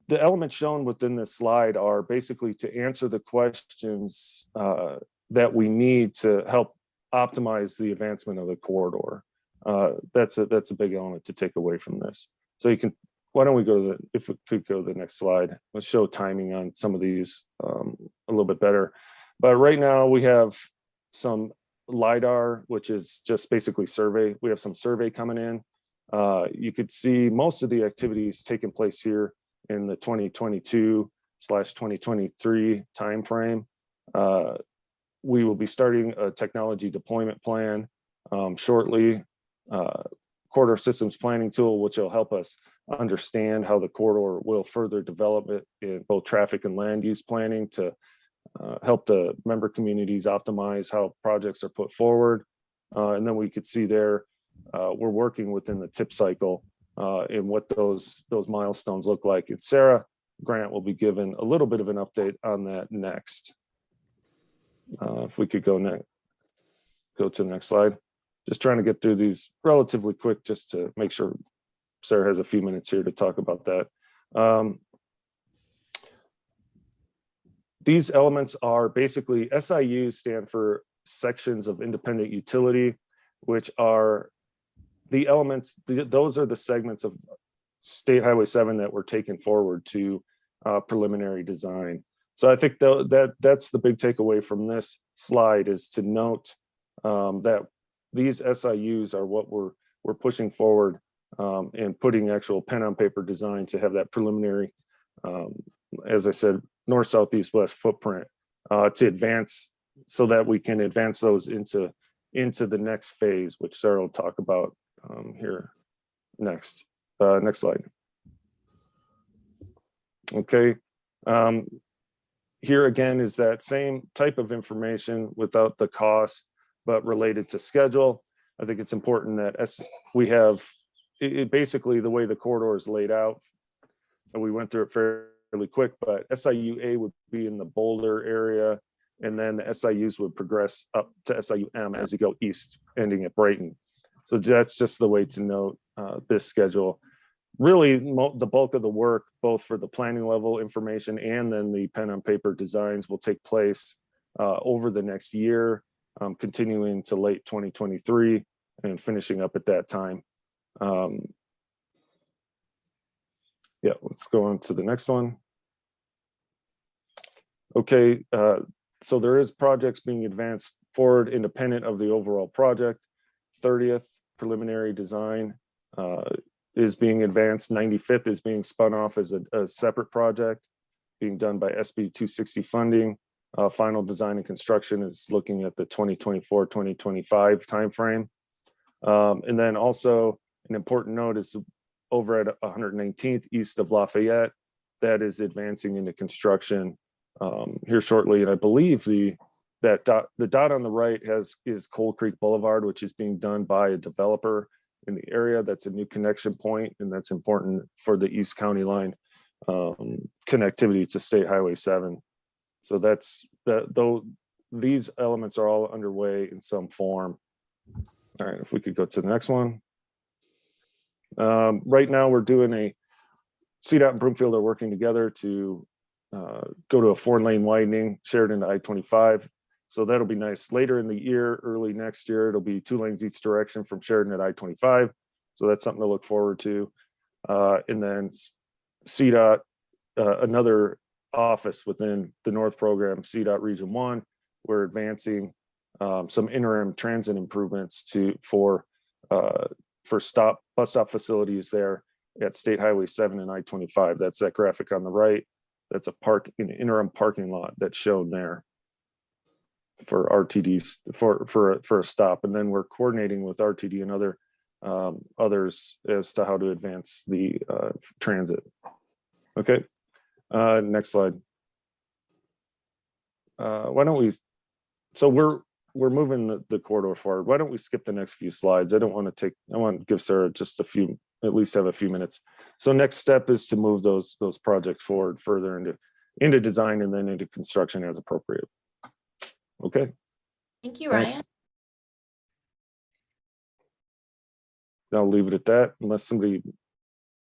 elements shown within this slide are basically to answer the questions that we need to help optimize the advancement of the corridor. That's a big element to take away from this. So why don't we go to if we could go to the next slide, let's show timing on some of these a little bit better. But right now we have some LiDAR, which is just basically survey. We have some survey coming in. You could see most of the activities taking place here in the 2022/2023 timeframe. We will be starting a technology deployment plan shortly. Corridor systems planning tool, which will help us understand how the corridor will further develop it in both traffic and land use planning to help the member communities optimize how projects are put forward. And then we could see there, we're working within the tip cycle and what those milestones look like. And Sarah Grant will be given a little bit of an update on that next. If we could go to the next slide. Just trying to get through these relatively quick, just to make sure Sarah has a few minutes here to talk about that. These elements are basically, SIUs stand for sections of independent utility, which are the elements, those are the segments of State Highway 7 that were taken forward to preliminary design. So I think that's the big takeaway from this slide, is to note that these SIUs are what we're pushing forward and putting actual pen on paper design to have that preliminary, as I said, north, south, east, west footprint to advance, so that we can advance those into the next phase, which Sarah will talk about here next. Next slide. Okay. Here again is that same type of information without the cost, but related to schedule. I think it's important that we have basically the way the corridor is laid out, and we went through it fairly quick, but SIU A would be in the Boulder area, and then the SIUs would progress up to SIU M as you go east, ending at Brighton. So that's just the way to note this schedule. Really, the bulk of the work, both for the planning level information and then the pen on paper designs, will take place over the next year, continuing to late 2023 and finishing up at that time. Yeah, let's go on to the next one. Okay, so there is projects being advanced forward independent of the overall project. 30th preliminary design is being advanced. 95th is being spun off as a separate project being done by SB 260 funding. Final design and construction is looking at the 2024-2025 timeframe. And then also an important note is over at 119th east of Lafayette, that is advancing into construction here shortly. And I believe the dot on the right is Coal Creek Boulevard, which is being done by a developer in the area. That's a new connection point, and that's important for the East County line connectivity to State Highway 7. So though these elements are all underway in some form. All right, if we could go to the next one. Right now we're doing CDOT and Broomfield are working together to go to a 4-lane widening shared into I-25. So that'll be nice. Later in the year, early next year, it'll be 2 lanes each direction from Sheridan at I-25. So that's something to look forward to. And then CDOT, another office within the North program, CDOT Region 1, we're advancing some interim transit improvements for bus stop facilities there at State Highway 7 and I-25. That's that graphic on the right. That's an interim parking lot that's shown there for RTDs for a stop. And then we're coordinating with RTD and others as to how to advance the transit. Okay, next slide. Why don't we, so we're moving the corridor forward. Why don't we skip the next few slides? I want to give Sarah just at least have a few minutes. So next step is to move those projects forward further into design and then into construction as appropriate. Okay. Thank you, Thanks. Ryan. I'll leave it at that unless somebody,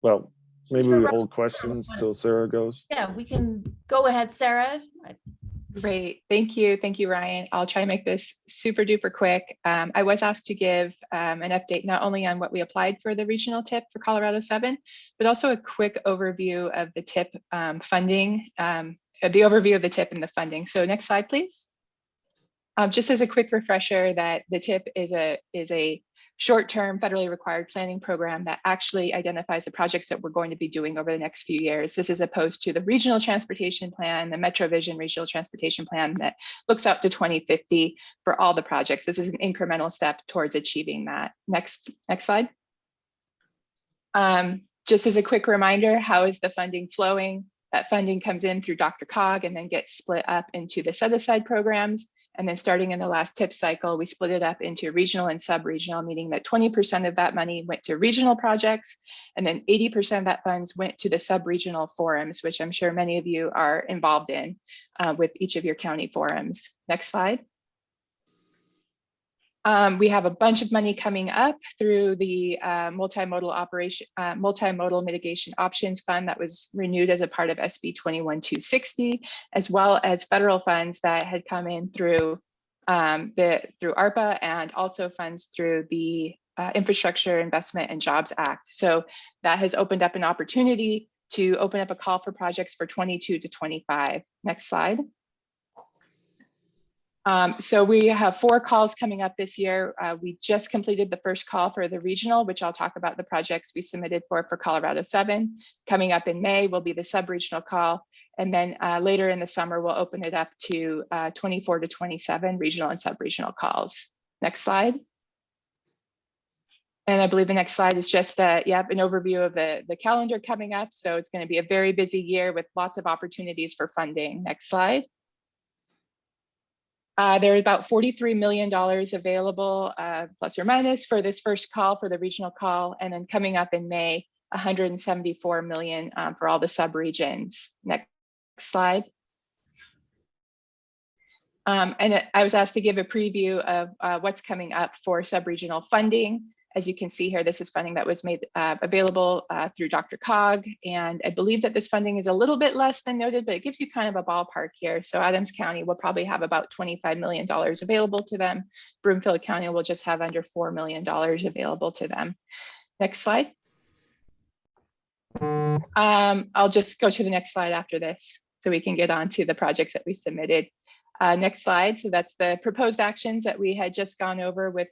well, maybe we hold questions till Sarah goes. Yeah, we can go ahead, Sarah. Great. Thank you. Thank you, Ryan. I'll try to make this super duper quick. I was asked to give an update not only on what we applied for the regional TIP for Colorado 7, but also a quick overview of the TIP funding, the overview of the TIP and the funding. So next slide, please. Just as a quick refresher that the TIP is a short-term federally required planning program that actually identifies the projects that we're going to be doing over the next few years. This is opposed to the regional transportation plan, the MetroVision regional transportation plan that looks out to 2050 for all the projects. This is an incremental step towards achieving that. Next slide. Just as a quick reminder, how is the funding flowing? That funding comes in through DRCOG and then gets split up into the set-aside programs. And then starting in the last TIP cycle, we split it up into regional and sub-regional, meaning that 20% of that money went to regional projects, and then 80% of that funds went to the sub-regional forums, which I'm sure many of you are involved in with each of your county forums. Next slide. We have a bunch of money coming up through the multimodal mitigation options fund that was renewed as a part of SB 21260, as well as federal funds that had come in through ARPA and also funds through the Infrastructure Investment and Jobs Act. So that has opened up an opportunity to open up a call for projects for 22 to 25. Next slide. So we have 4 calls coming up this year. We just completed the first call for the regional, which I'll talk about the projects we submitted for Colorado 7. Coming up in May will be the sub-regional call. And then later in the summer, we'll open it up to 24 to 27 regional and sub-regional calls. Next slide. And I believe the next slide is just an overview of the calendar coming up. So it's going to be a very busy year with lots of opportunities for funding. Next slide. There are about $43 million available, plus or minus, for this first call, for the regional call. And then coming up in May, $174 million for all the sub-regions. Next slide. And I was asked to give a preview of what's coming up for sub-regional funding. As you can see here, this is funding that was made available through DRCOG. And I believe that this funding is a little bit less than noted, but it gives you kind of a ballpark here. So Adams County will probably have about $25 million available to them. Broomfield County will just have under $4 million available to them. Next slide. I'll just go to the next slide after this. so we can get on to the projects that we submitted. Next slide. So that's the proposed actions that we had just gone over with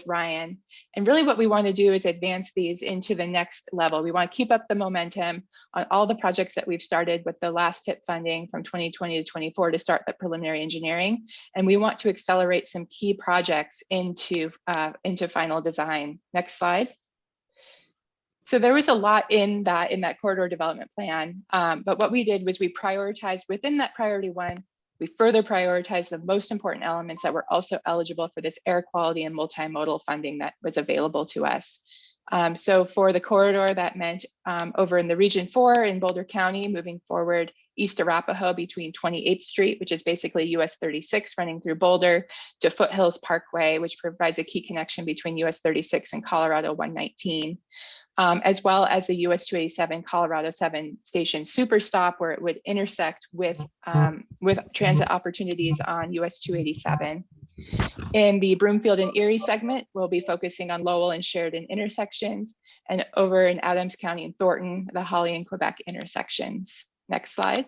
Ryan. And really what we want to do is advance these into the next level. We want to keep up the momentum on all the projects that we've started with the last TIP funding from 2020 to 24 to start the preliminary engineering. And we want to accelerate some key projects into final design. Next slide. So there was a lot in that corridor development plan, but what we did was we prioritized within that priority one. We further prioritized the most important elements that were also eligible for this air quality and multimodal funding that was available to us. So for the corridor, that meant over in the Region 4 in Boulder County, moving forward east Arapahoe between 28th Street, which is basically US 36 running through Boulder, to Foothills Parkway, which provides a key connection between US 36 and Colorado 119. As well as the US 287 Colorado 7 station super stop, where it would intersect with transit opportunities on US 287. In the Broomfield and Erie segment, we'll be focusing on Lowell and Sheridan intersections, and over in Adams County and Thornton, the Holly and Quebec intersections. Next slide.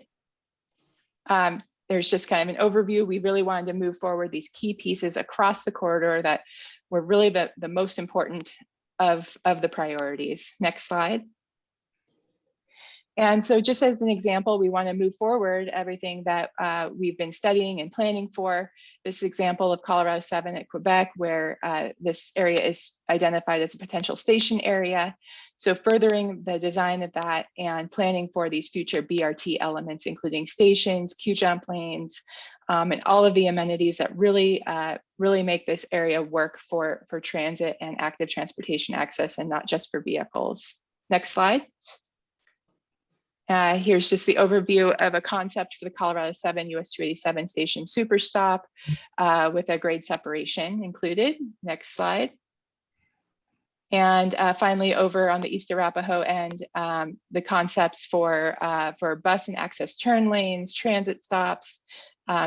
There's just kind of an overview. We really wanted to move forward these key pieces across the corridor that were really the most important of the priorities. Next slide. And so just as an example, we want to move forward everything that we've been studying and planning for. This example of Colorado 7 at Quebec, where this area is identified as a potential station area. So furthering the design of that and planning for these future BRT elements, including stations, Q-jump lanes, and all of the amenities that really make this area work for transit and active transportation access, and not just for vehicles. Next slide. Here's just the overview of a concept for the Colorado 7 US 287 station super stop with a grade separation included. Next slide. And finally, over on the East Arapahoe end, the concepts for bus and access turn lanes, transit stops,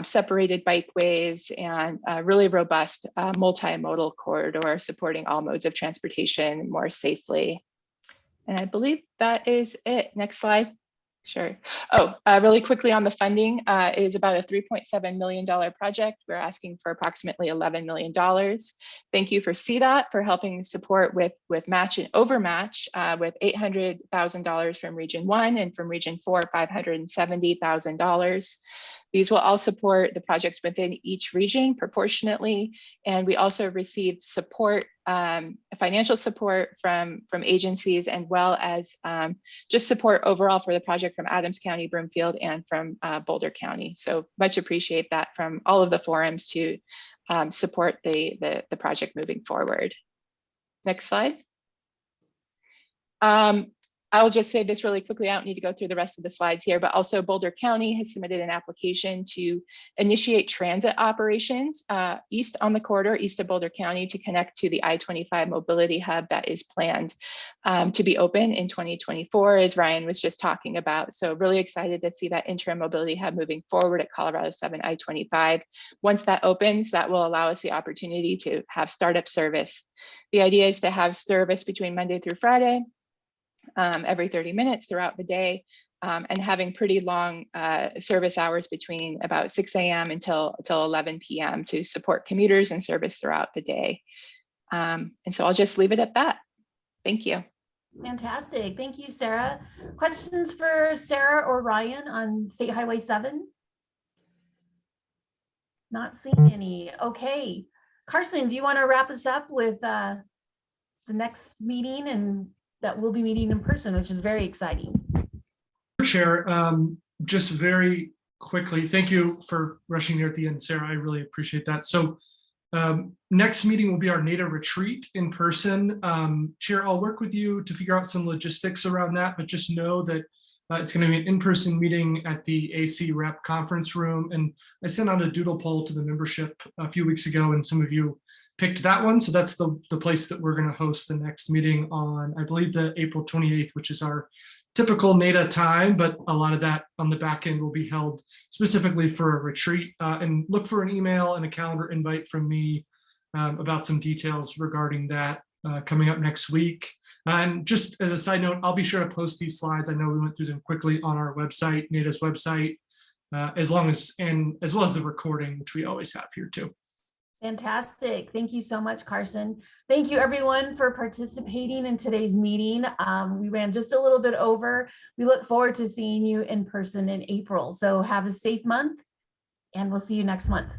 separated bikeways, and really robust multimodal corridor supporting all modes of transportation more safely. And I believe that is it. Next slide. Sure. Oh, really quickly on the funding, is about a $3.7 million project. We're asking for approximately $11 million. Thank you for CDOT for helping support with match and overmatch with $800,000 from Region 1 and from Region 4, $570,000. These will all support the projects within each region proportionately. And we also received support, financial support from agencies, and well as just support overall for the project from Adams County, Broomfield, and from Boulder County. So much appreciate that from all of the forums to support the project moving forward. Next slide. I'll just say this really quickly. I don't need to go through the rest of the slides here, but also Boulder County has submitted an application to initiate transit operations east on the corridor, east of Boulder County, to connect to the I-25 mobility hub that is planned to be open in 2024, as Ryan was just talking about. So really excited to see that interim mobility hub moving forward at Colorado 7 I-25. Once that opens, that will allow us the opportunity to have startup service. The idea is to have service between Monday through Friday, every 30 minutes throughout the day, and having pretty long service hours between about 6 a.m. until 11 p.m. to support commuters and service throughout the day. And so I'll just leave it at that. Thank you. Fantastic. Thank you, Sarah. Questions for Sarah or Ryan on State Highway 7? Not seeing any. Okay. Carson, do you want to wrap us up with the next meeting, and that we'll be meeting in person, which is very exciting? Chair, just very quickly, thank you for rushing here at the end, Sarah. I really appreciate that. So next meeting will be our NATA retreat in person. Chair, I'll work with you to figure out some logistics around that, but just know that it's going to be an in-person meeting at the AC Rep conference room. And I sent out a doodle poll to the membership a few weeks ago, and some of you picked that one. So that's the place that we're going to host the next meeting on, I believe, the April 28th, which is our typical NATA time, but a lot of that on the back end will be held specifically for a retreat. And look for an email and a calendar invite from me about some details regarding that. coming up next week. And just as a side note, I'll be sure to post these slides. I know we went through them quickly on our website, NATA's website, as well as the recording, which we always have here too. Fantastic. Thank you so much, Carson. Thank you everyone for participating in today's meeting. We ran just a little bit over. We look forward to seeing you in person in April. So have a safe month and we'll see you next month.